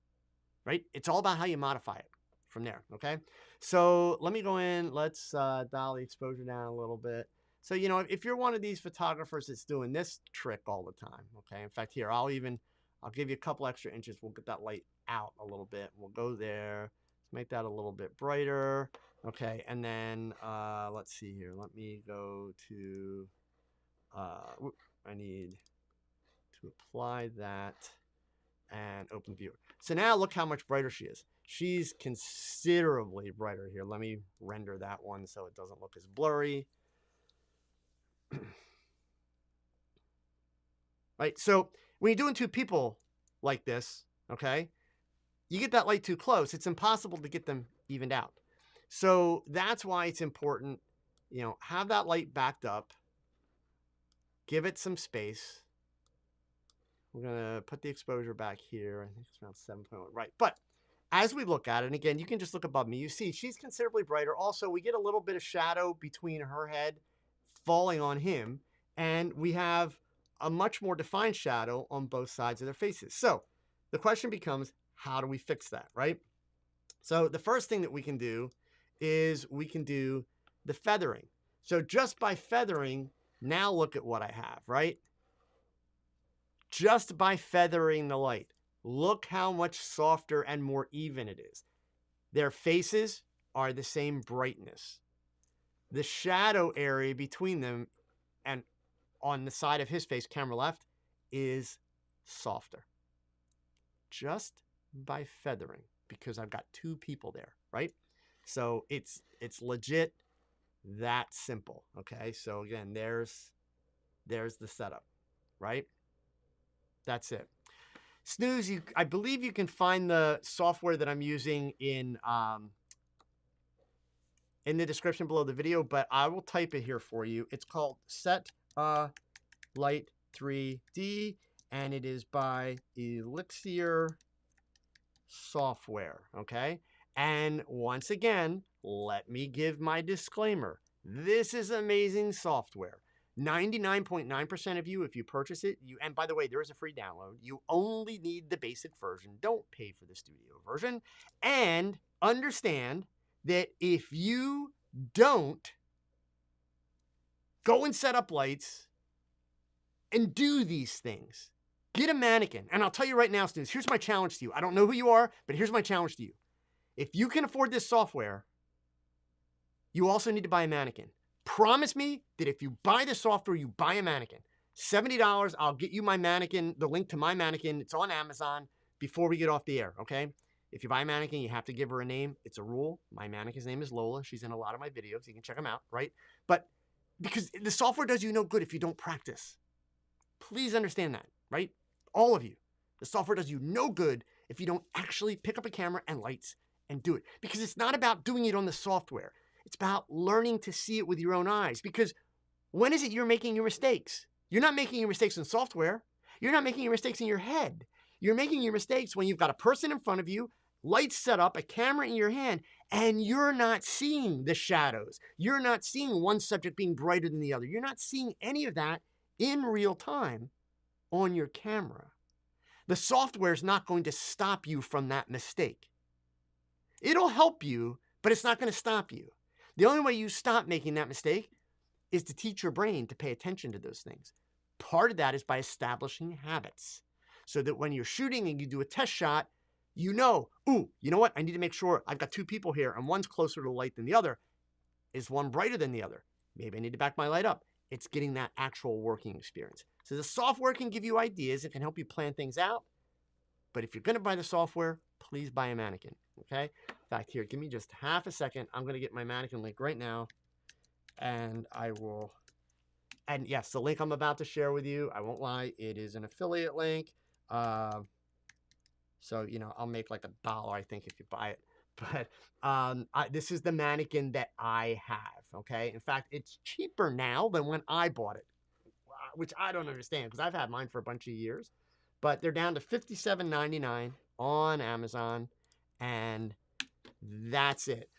right? It's all about how you modify it from there, okay? So let me go in. Let's dial the exposure down a little bit. So, if you're one of these photographers that's doing this trick all the time, okay? In fact, here, I'll give you a couple extra inches. We'll get that light out a little bit. We'll go there. Let's make that a little bit brighter. Okay, and then let's see here. Let me go to, I need to apply that and open viewer. So now look how much brighter she is. She's considerably brighter here. Let me render that one so it doesn't look as blurry. Right, so when you're doing two people like this, okay, you get that light too close, it's impossible to get them evened out. So that's why it's important, have that light backed up, give it some space. We're going to put the exposure back here. I think it's around 7.1, right? But as we look at it, and again, you can just look above me, you see she's considerably brighter. Also, we get a little bit of shadow between her head falling on him, and we have a much more defined shadow on both sides of their faces. So the question becomes, how do we fix that, right? So the first thing that we can do is we can do the feathering. So just by feathering, Now look at what I have, right? Just by feathering the light, look how much softer and more even it is. Their faces are the same brightness. The shadow area between them and on the side of his face, camera left, is softer. Just by feathering, because I've got two people there, right? So it's legit that simple, okay? So again, there's the setup, right? That's it. Snooze, I believe you can find the software that I'm using in the description below the video, but I will type it here for you. It's called Set Light 3D, and it is by Elixir Software, okay? And once again, let me give my disclaimer. This is amazing software. 99.9% of you, if you purchase it, and by the way, there is a free download. You only need the basic version. Don't pay for the studio version. And understand that if you don't go and set up lights and do these things, get a mannequin. And I'll tell you right now, students, here's my challenge to you. I don't know who you are, but here's my challenge to you. If you can afford this software, you also need to buy a mannequin. Promise me that if you buy the software, you buy a mannequin. $70, I'll get you my mannequin, the link to my mannequin. It's on Amazon before we get off the air, okay? If you buy a mannequin, you have to give her a name. It's a rule. My mannequin's name is Lola. She's in a lot of my videos. You can check them out, right? But because the software does you no good if you don't practice. Please understand that, right? All of you. The software does you no good if you don't actually pick up a camera and lights and do it. Because it's not about doing it on the software. It's about learning to see it with your own eyes. Because when is it you're making your mistakes? You're not making your mistakes in software. You're not making your mistakes in your head. You're making your mistakes when you've got a person in front of you, lights set up, a camera in your hand, and you're not seeing the shadows. You're not seeing one subject being brighter than the other. You're not seeing any of that in real time on your camera. The software is not going to stop you from that mistake. It'll help you, but it's not going to stop you. The only way you stop making that mistake is to teach your brain to pay attention to those things. Part of that is by establishing habits so that when you're shooting and you do a test shot, you know, ooh, you know what? I need to make sure I've got two people here and one's closer to the light than the other. Is one brighter than the other? Maybe I need to back my light up. It's getting that actual working experience. So the software can give you ideas. It can help you plan things out. But if you're going to buy the software, please buy a mannequin, okay? In fact, here, give me just half a second. I'm going to get my mannequin link right now, and I will... And yes, the link I'm about to share with you, I won't lie, it is an affiliate link. So, you know, I'll make like $1, I think, if you buy it. But this is the mannequin that I have, okay? In fact, it's cheaper now than when I bought it, which I don't understand because I've had mine for a bunch of years. But they're down to $57.99 on Amazon, and that's it.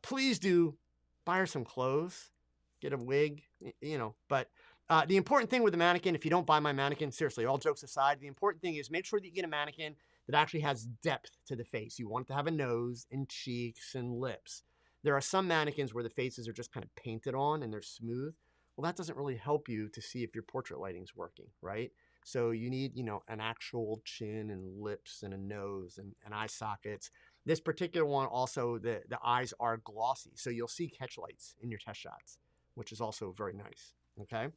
Please do buy her some clothes, get a wig, you know. But the important thing with the mannequin, if you don't buy my mannequin, seriously, all jokes aside, the important thing is make sure that you get a mannequin that actually has depth to the face. You want it to have a nose and cheeks and lips. There are some mannequins where the faces are just kind of painted on and they're smooth. Well, that doesn't really help you to see if your portrait lighting's working, right? So you need, you know, an actual chin and lips and a nose and eye sockets. This particular one also, the eyes are glossy. So you'll see catch lights in your test shots, which is also very nice, okay?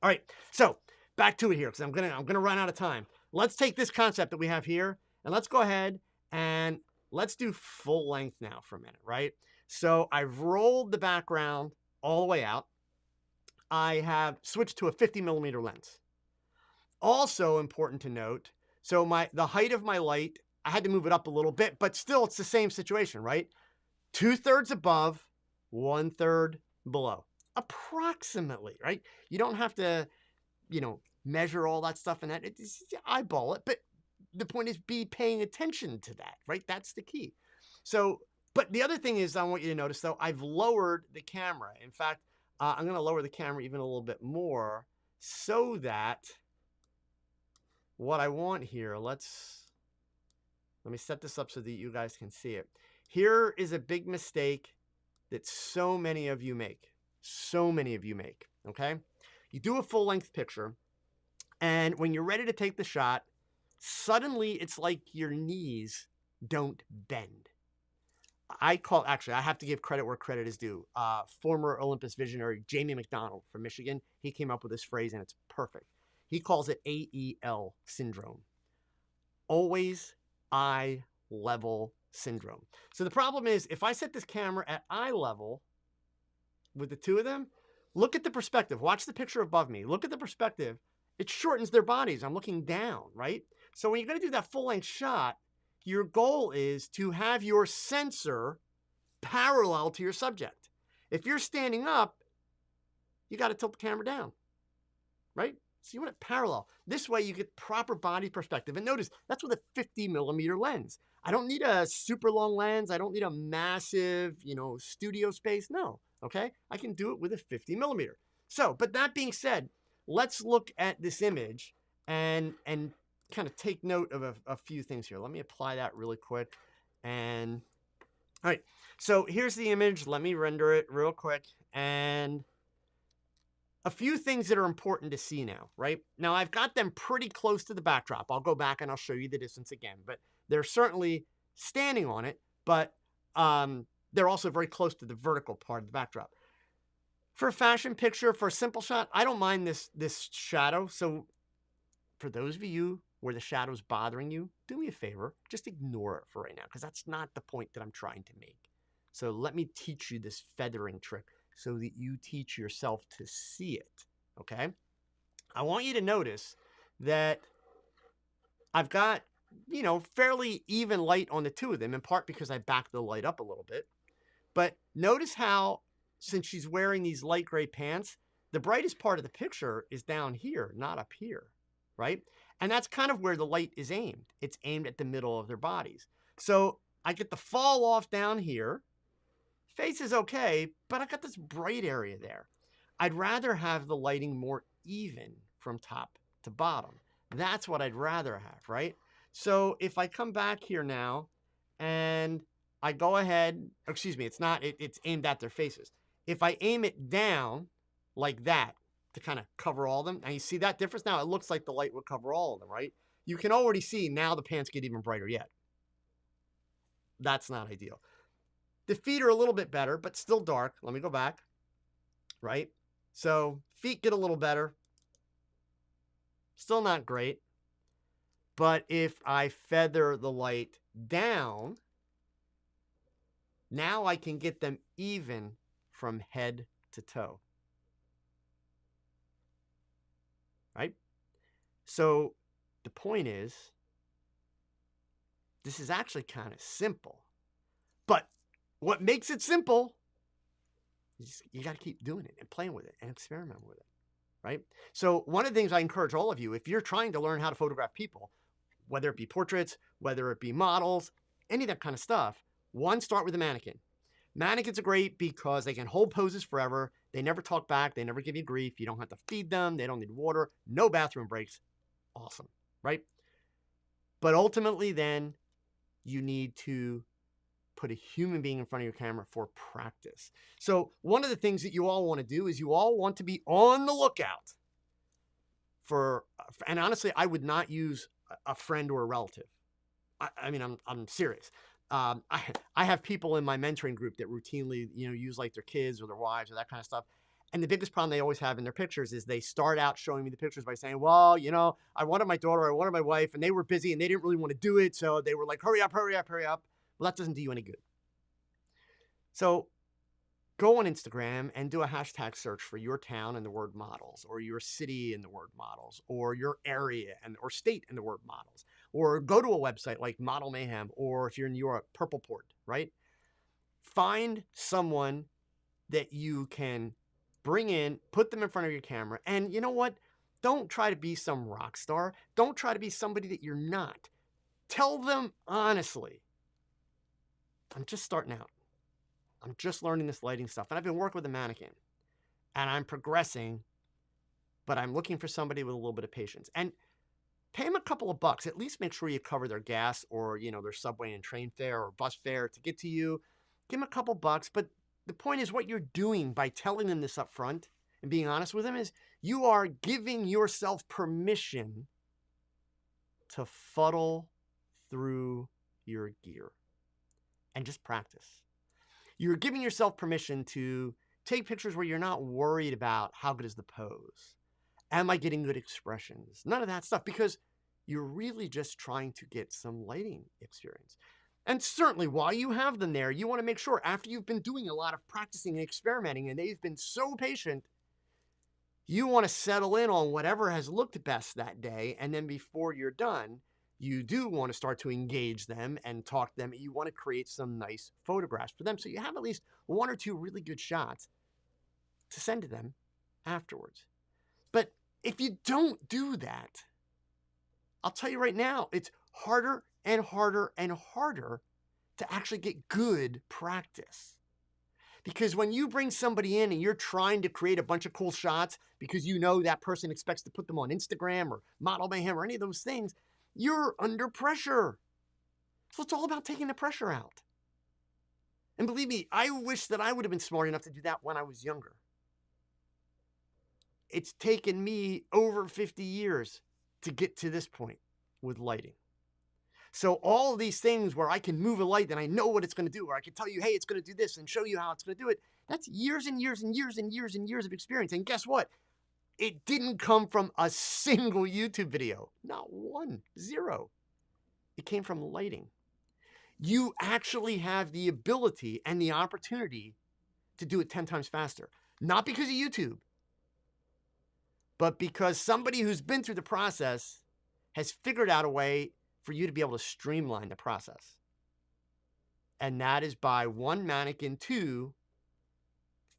All right, so back to it here because I'm gonna run out of time. Let's take this concept that we have here and let's go ahead and let's do full length now for a minute, right? So I've rolled the background all the way out. I have switched to a 50mm lens. Also important to note, so the height of my light, I had to move it up a little bit, but still it's the same situation, right? 2/3 above, 1/3 below, approximately, right? You don't have to, you know, measure all that stuff and that. It's eyeball it, but the point is be paying attention to that, right? That's the key. So, but the other thing is I want you to notice though, I've lowered the camera. In fact, I'm going to lower the camera even a little bit more so that what I want here, let me set this up so that you guys can see it. Here is a big mistake that so many of you make. So many of you make. okay? You do a full-length picture, and when you're ready to take the shot, suddenly it's like your knees don't bend. Actually, I have to give credit where credit is due. Former Olympus visionary Jamie McDonald from Michigan, he came up with this phrase, and it's perfect. He calls it AEL syndrome. Always eye level syndrome. So the problem is, if I set this camera at eye level with the two of them, look at the perspective. Watch the picture above me. Look at the perspective. It shortens their bodies. I'm looking down, right? So when you're going to do that full-length shot, your goal is to have your sensor parallel to your subject. If you're standing up, you got to tilt the camera down, right? So you want it parallel. This way you get proper body perspective. And notice, that's with a 50mm lens. I don't need a super long lens. I don't need a massive, studio space. No, okay? I can do it with a 50mm. So, but that being said, let's look at this image and kind of take note of a few things here. Let me apply that really quick. And, all right, so here's the image. Let me render it real quick. And a few things that are important to see now, right? Now, I've got them pretty close to the backdrop. I'll go back and I'll show you the distance again, but they're certainly standing on it, but they're also very close to the vertical part of the backdrop. For a fashion picture, for a simple shot, I don't mind this shadow. So for those of you where the shadow's bothering you, do me a favor, just ignore it for right now, because that's not the point that I'm trying to make. So let me teach you this feathering trick so that you teach yourself to see it, okay? I want you to notice that I've got, fairly even light on the two of them, in part because I backed the light up a little bit. But notice how, since she's wearing these light gray pants, the brightest part of the picture is down here, not up here, right? And that's kind of where the light is aimed. It's aimed at the middle of their bodies. So I get the fall off down here. Face is okay, but I got this bright area there. I'd rather have the lighting more even from top to bottom. That's what I'd rather have, right? So if I come back here now and I go ahead, excuse me, it's aimed at their faces. If I aim it down like that to kind of cover all of them, now you see that difference? Now it looks like the light would cover all of them, right? You can already see now the pants get even brighter yet. That's not ideal. The feet are a little bit better, but still dark. Let me go back, right? So feet get a little better. Still not great. But if I feather the light down, now I can get them even from head to toe. Right? So the point is, this is actually kind of simple. But what makes it simple is you got to keep doing it and playing with it and experiment with it, right? So one of the things I encourage all of you, if you're trying to learn how to photograph people, whether it be portraits, whether it be models, any of that kind of stuff, one, start with a mannequin. Mannequins are great because they can hold poses forever. They never talk back. They never give you grief. You don't have to feed them. They don't need water. No bathroom breaks. Awesome, right? But ultimately then you need to put a human being in front of your camera for practice. So one of the things that you all want to do is you all want to be on the lookout for, and honestly, I would not use a friend or a relative. I mean, I'm serious. I have people in my mentoring group that routinely, use like their kids or their wives or that kind of stuff. And the biggest problem they always have in their pictures is they start out showing me the pictures by saying, well, I wanted my daughter, I wanted my wife, and they were busy and they didn't really want to do it. So they were like, hurry up, hurry up, hurry up. Well, that doesn't do you any good. So go on Instagram and do a hashtag search for your town and the word models, or your city and the word models, or your area or state and the word models, or go to a website like Model Mayhem, or if you're in Europe, Purple Port, right? Find someone that you can bring in, put them in front of your camera, and you know what? Don't try to be some rock star. Don't try to be somebody that you're not. Tell them honestly, I'm just starting out. I'm just learning this lighting stuff. And I've been working with a mannequin. And I'm progressing. But I'm looking for somebody with a little bit of patience. And pay them a couple of bucks. At least make sure you cover their gas or, their subway and train fare or bus fare to get to you. Give them a couple bucks. But the point is what you're doing by telling them this up front and being honest with him is you are giving yourself permission to fuddle through your gear and just practice. You're giving yourself permission to take pictures where you're not worried about how good is the pose. Am I getting good expressions? None of that stuff, because you're really just trying to get some lighting experience. And certainly while you have them there, you want to make sure after you've been doing a lot of practicing and experimenting and they've been so patient, you want to settle in on whatever has looked best that day. And then before you're done, you do want to start to engage them and talk to them. You want to create some nice photographs for them, so you have at least one or two really good shots to send to them afterwards. But if you don't do that, I'll tell you right now, it's harder and harder and harder to actually get good practice. Because when you bring somebody in and you're trying to create a bunch of cool shots because you know that person expects to put them on Instagram or Model Mayhem or any of those things, you're under pressure. So it's all about taking the pressure out. And believe me, I wish that I would have been smart enough to do that when I was younger. It's taken me over 50 years to get to this point with lighting. So all of these things where I can move a light and I know what it's going to do, or I can tell you, hey, it's going to do this and show you how it's going to do it. That's years and years and years and years and years of experience. And guess what? It didn't come from a single YouTube video. Not one, zero. It came from lighting. You actually have the ability and the opportunity to do it 10 times faster. Not because of YouTube, but because somebody who's been through the process has figured out a way for you to be able to streamline the process. And that is by one, mannequin, two,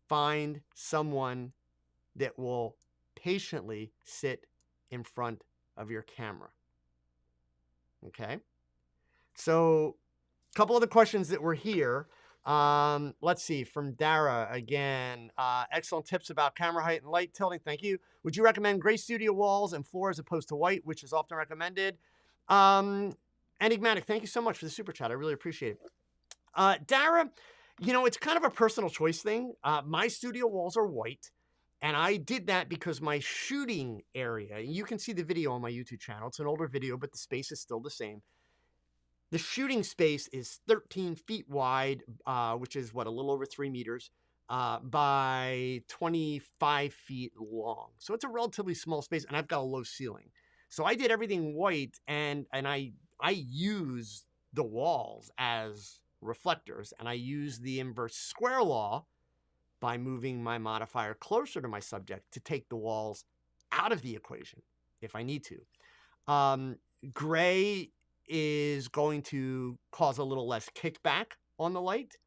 find someone that will patiently sit in front of your camera. Okay? So a couple other questions that were here. Let's see, from Dara again. Excellent tips about camera height and light tilting. Thank you. Would you recommend gray studio walls and floor as opposed to white, which is often recommended? Enigmatic, thank you so much for the super chat. I really appreciate it. Dara, you know, it's kind of a personal choice thing. My studio walls are white, and I did that because my shooting area, and you can see the video on my YouTube channel. It's an older video, but the space is still the same. The shooting space is 13 feet wide, which is what, a little over 3 meters, by 25 feet long. So it's a relatively small space, and I've got a low ceiling. So I did everything white, and I use the walls as reflectors, and I use the inverse square law by moving my modifier closer to my subject to take the walls out of the equation if I need to. Gray is going to cause a little less kickback on the light.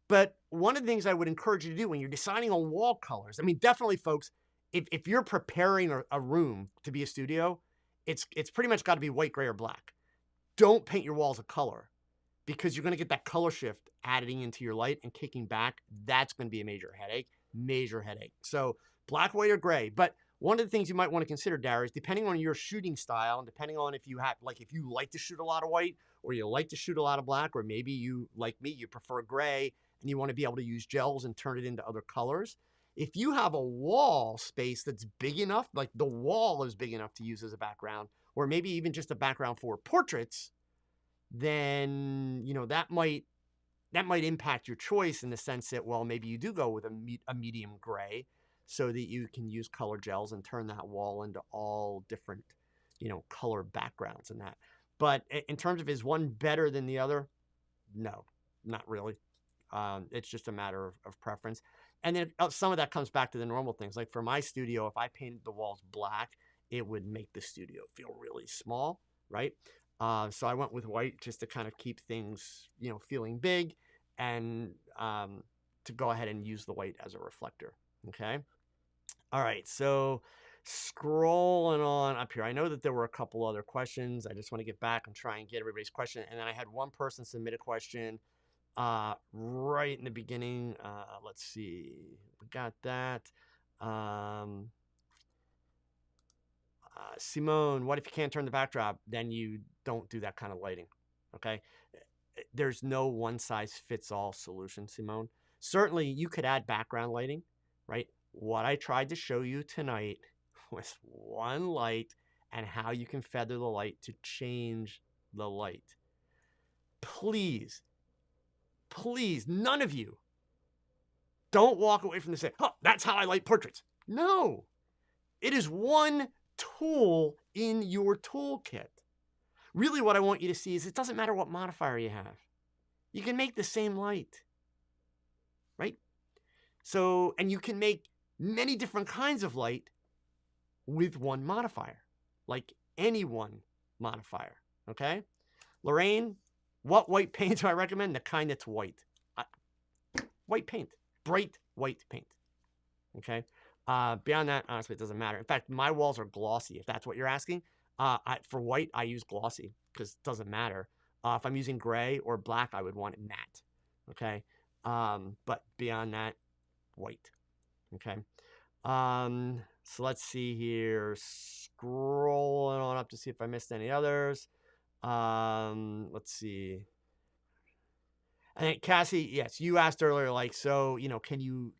But one of the things I would encourage you to do when you're deciding on wall colors, I mean, definitely, folks, if you're preparing a room to be a studio, it's pretty much got to be white, gray, or black. Don't paint your walls a color, because you're going to get that color shift adding into your light and kicking back. That's going to be a major headache. So black, white, or gray. But one of the things you might want to consider, Dara, is depending on your shooting style and depending on if you have, like, if you like to shoot a lot of white or you like to shoot a lot of black, or maybe you, like me, you prefer gray and you want to be able to use gels and turn it into other colors. If you have a wall space that's big enough, like the wall is big enough to use as a background, or maybe even just a background for portraits, then, you know, that might impact your choice in the sense that, well, maybe you do go with a medium gray so that you can use color gels and turn that wall into all different, you know, color backgrounds and that. But in terms of, is one better than the other? No, not really. It's just a matter of preference. And then some of that comes back to the normal things. Like for my studio, if I painted the walls black, it would make the studio feel really small, right? So I went with white just to kind of keep things, you know, feeling big, and to go ahead and use the white as a reflector. Okay. All right. So scrolling on up here, I know that there were a couple other questions. I just want to get back and try and get everybody's question. And then I had one person submit a question right in the beginning. Let's see. We got that. Simone, what if you can't turn the backdrop? Then you don't do that kind of lighting. Okay. There's no one size fits all solution, Simone. Certainly you could add background lighting, right? What I tried to show you tonight was one light and how you can feather the light to change the light. Please, please, none of you don't walk away from this saying, oh, that's how I light portraits. No, it is one tool in your toolkit. Really what I want you to see is it doesn't matter what modifier you have. You can make the same light, right? So, and you can make many different kinds of light with one modifier, like any one modifier, okay? Lorraine, what white paint do I recommend? The kind that's white. White paint, bright white paint, okay? Beyond that, honestly, it doesn't matter. In fact, my walls are glossy, if that's what you're asking. For white, I use glossy because it doesn't matter. If I'm using gray or black, I would want it matte, okay? But beyond that, white, okay? So let's see here. Scrolling on up to see if I missed any others. Let's see. And then Cassie, yes, you asked earlier, like, so, you know, can you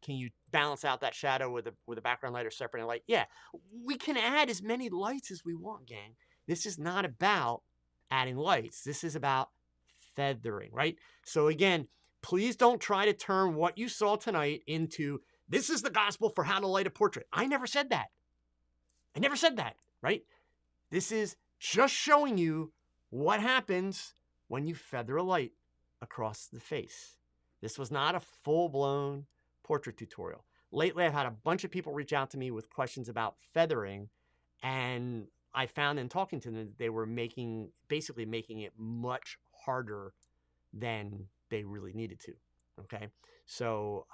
balance out that shadow with a background light or separating light? Yeah, we can add as many lights as we want, gang. This is not about adding lights. This is about feathering, right? So again, please don't try to turn what you saw tonight into, this is the gospel for how to light a portrait. I never said that. I never said that, right? This is just showing you what happens when you feather a light across the face. This was not a full-blown portrait tutorial. Lately, I've had a bunch of people reach out to me with questions about feathering, and I found in talking to them that they were basically making it much harder than they really needed to, okay? So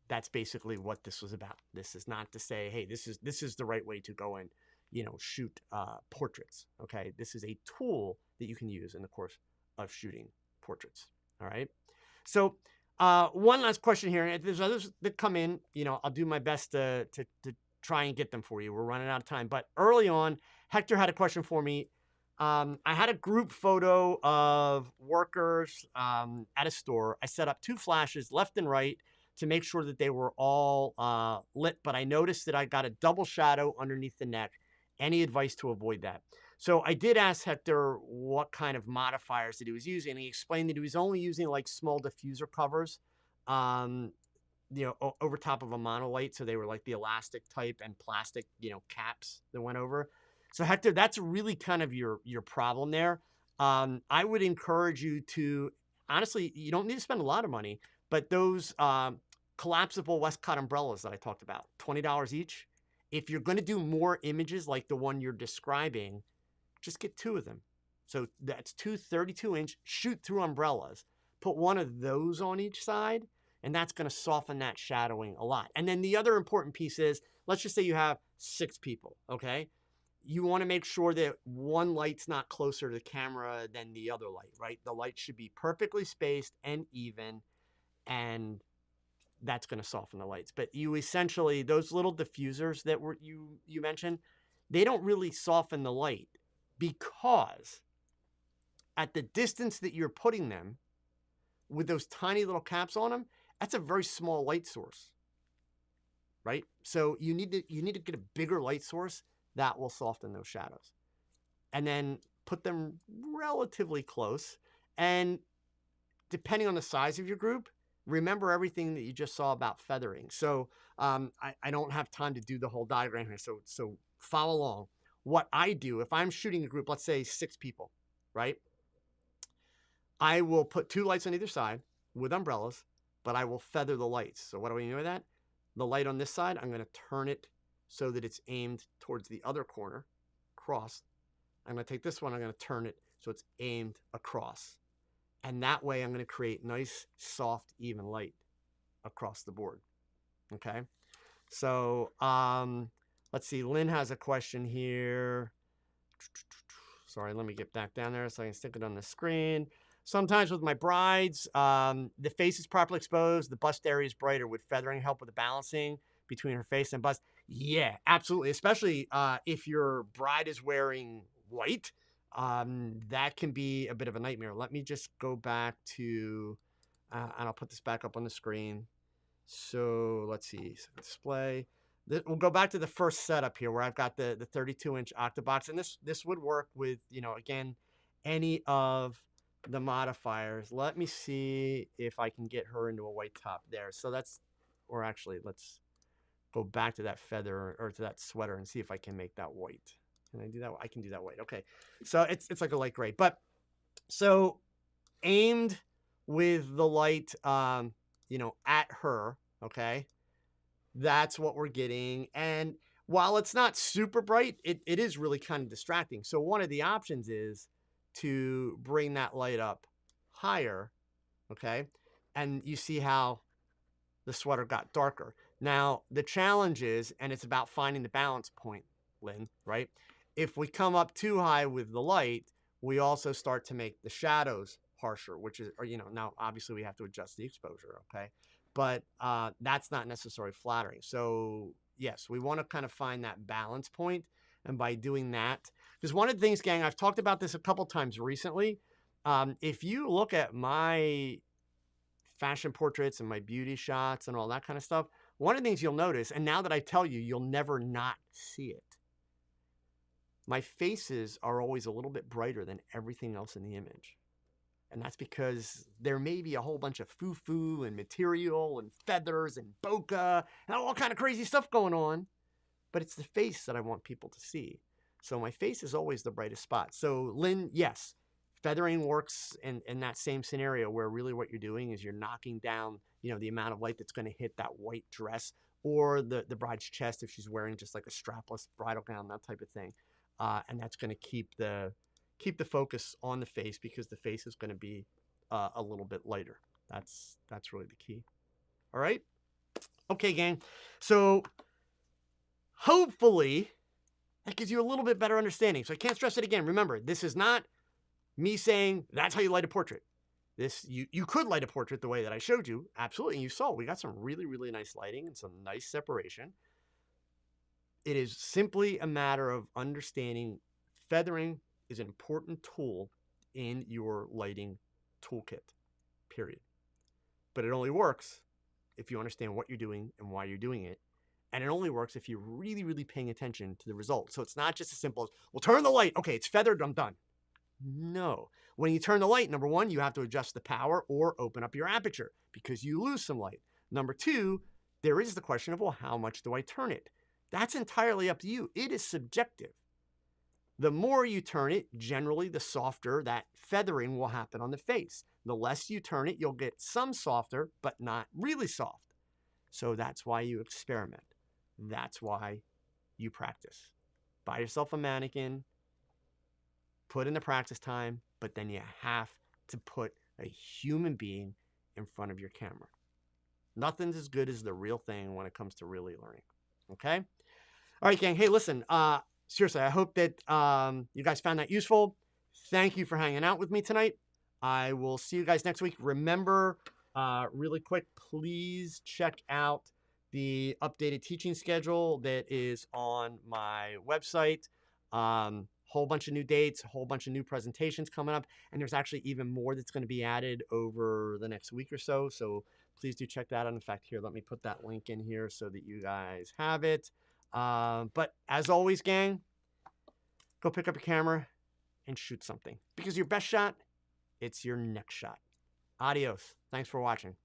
that's basically what this was about. This is not to say, hey, this is the right way to go and, you know, shoot portraits, okay? This is a tool that you can use in the course of shooting portraits, all right? So one last question here, and if there's others that come in, you know, I'll do my best to try and get them for you. We're running out of time, but early on, Hector had a question for me. I had a group photo of workers at a store. I set up 2 flashes left and right to make sure that they were all lit, but I noticed that I got a double shadow underneath the neck. Any advice to avoid that? So I did ask Hector what kind of modifiers that he was using. He explained that he was only using like small diffuser covers, you know, over top of a monolight. So they were like the elastic type and plastic, you know, caps that went over. So Hector, that's really kind of your problem there. I would encourage you to, honestly, you don't need to spend a lot of money, but those collapsible Westcott umbrellas that I talked about, $20 each. If you're going to do more images like the one you're describing, just get 2 of them. So that's 2 32-inch shoot-through umbrellas. Put one of those on each side, and that's going to soften that shadowing a lot. And then the other important piece is, let's just say you have 6 people, okay? You want to make sure that one light's not closer to the camera than the other light, right? The light should be perfectly spaced and even, and that's going to soften the lights. But you essentially, those little diffusers that you mentioned, they don't really soften the light because at the distance that you're putting them with those tiny little caps on them, that's a very small light source, right? So you need to get a bigger light source that will soften those shadows. And then put them relatively close. And depending on the size of your group, remember everything that you just saw about feathering. So I don't have time to do the whole diagram here, so follow along. What I do, if I'm shooting a group, let's say 6 people, right? I will put 2 lights on either side with umbrellas, but I will feather the lights. So what do I mean by that? The light on this side, I'm going to turn it so that it's aimed towards the other corner, cross. I'm going to take this one, I'm going to turn it so it's aimed across. And that way I'm going to create nice, soft, even light across the board. Okay. So let's see. Lynn has a question here. Sorry, let me get back down there so I can stick it on the screen. Sometimes with my brides, the face is properly exposed. The bust area is brighter. Would feathering help with the balancing between her face and bust? Yeah, absolutely. Especially if your bride is wearing white. That can be a bit of a nightmare. Let me just go back to, and I'll put this back up on the screen. So let's see, so display. We'll go back to the first setup here where I've got the 32-inch Octabox, and this would work with, again, any of the modifiers. Let me see if I can get her into a white top there. So that's, or actually, let's go back to that feather or to that sweater and see if I can make that white. Can I do that? I can do that white. Okay. So it's like a light gray, but so aimed with the light, at her. Okay. That's what we're getting. And while it's not super bright, it is really kind of distracting. So one of the options is to bring that light up higher. Okay. And you see how the sweater got darker. Now, the challenge is, and it's about finding the balance point, Lynn, right? If we come up too high with the light, we also start to make the shadows harsher, which is, now obviously we have to adjust the exposure, okay? But that's not necessarily flattering. So yes, we want to kind of find that balance point. And by doing that, because one of the things, gang, I've talked about this a couple times recently. If you look at my fashion portraits and my beauty shots and all that kind of stuff, one of the things you'll notice, and now that I tell you, you'll never not see it. My faces are always a little bit brighter than everything else in the image. And that's because there may be a whole bunch of foo-foo and material and feathers and bokeh and all kind of crazy stuff going on. But it's the face that I want people to see. So my face is always the brightest spot. So Lynn, yes, feathering works in that same scenario where really what you're doing is you're knocking down, the amount of light that's going to hit that white dress or the bride's chest if she's wearing just like a strapless bridal gown, that type of thing. And that's going to keep the focus on the face because the face is going to be a little bit lighter. That's really the key. All right. Okay, gang. So hopefully that gives you a little bit better understanding. So I can't stress it again. Remember, this is not me saying that's how you light a portrait. You could light a portrait the way that I showed you. Absolutely. And you saw we got some really, really nice lighting and some nice separation. It is simply a matter of understanding feathering is an important tool in your lighting toolkit, period. But it only works if you understand what you're doing and why you're doing it. And it only works if you're really, really paying attention to the results. So it's not just as simple as, well, turn the light. Okay, it's feathered, I'm done. No. When you turn the light, number one, you have to adjust the power or open up your aperture because you lose some light. Number two, there is the question of, well, how much do I turn it? That's entirely up to you. It is subjective. The more you turn it, generally, the softer that feathering will happen on the face. The less you turn it, you'll get some softer, but not really soft. So that's why you experiment. That's why you practice. Buy yourself a mannequin, put in the practice time, but then you have to put a human being in front of your camera. Nothing's as good as the real thing when it comes to really learning. Okay? All right, gang. Hey, listen, seriously, I hope that you guys found that useful. Thank you for hanging out with me tonight. I will see you guys next week. Remember, really quick, please check out the updated teaching schedule that is on my website. Whole bunch of new dates, a whole bunch of new presentations coming up, and there's actually even more that's going to be added over the next week or so. So please do check that out. In fact, here, let me put that link in here so that you guys have it. But as always, gang, go pick up your camera and shoot something because your best shot, it's your next shot. Adios. Thanks for watching.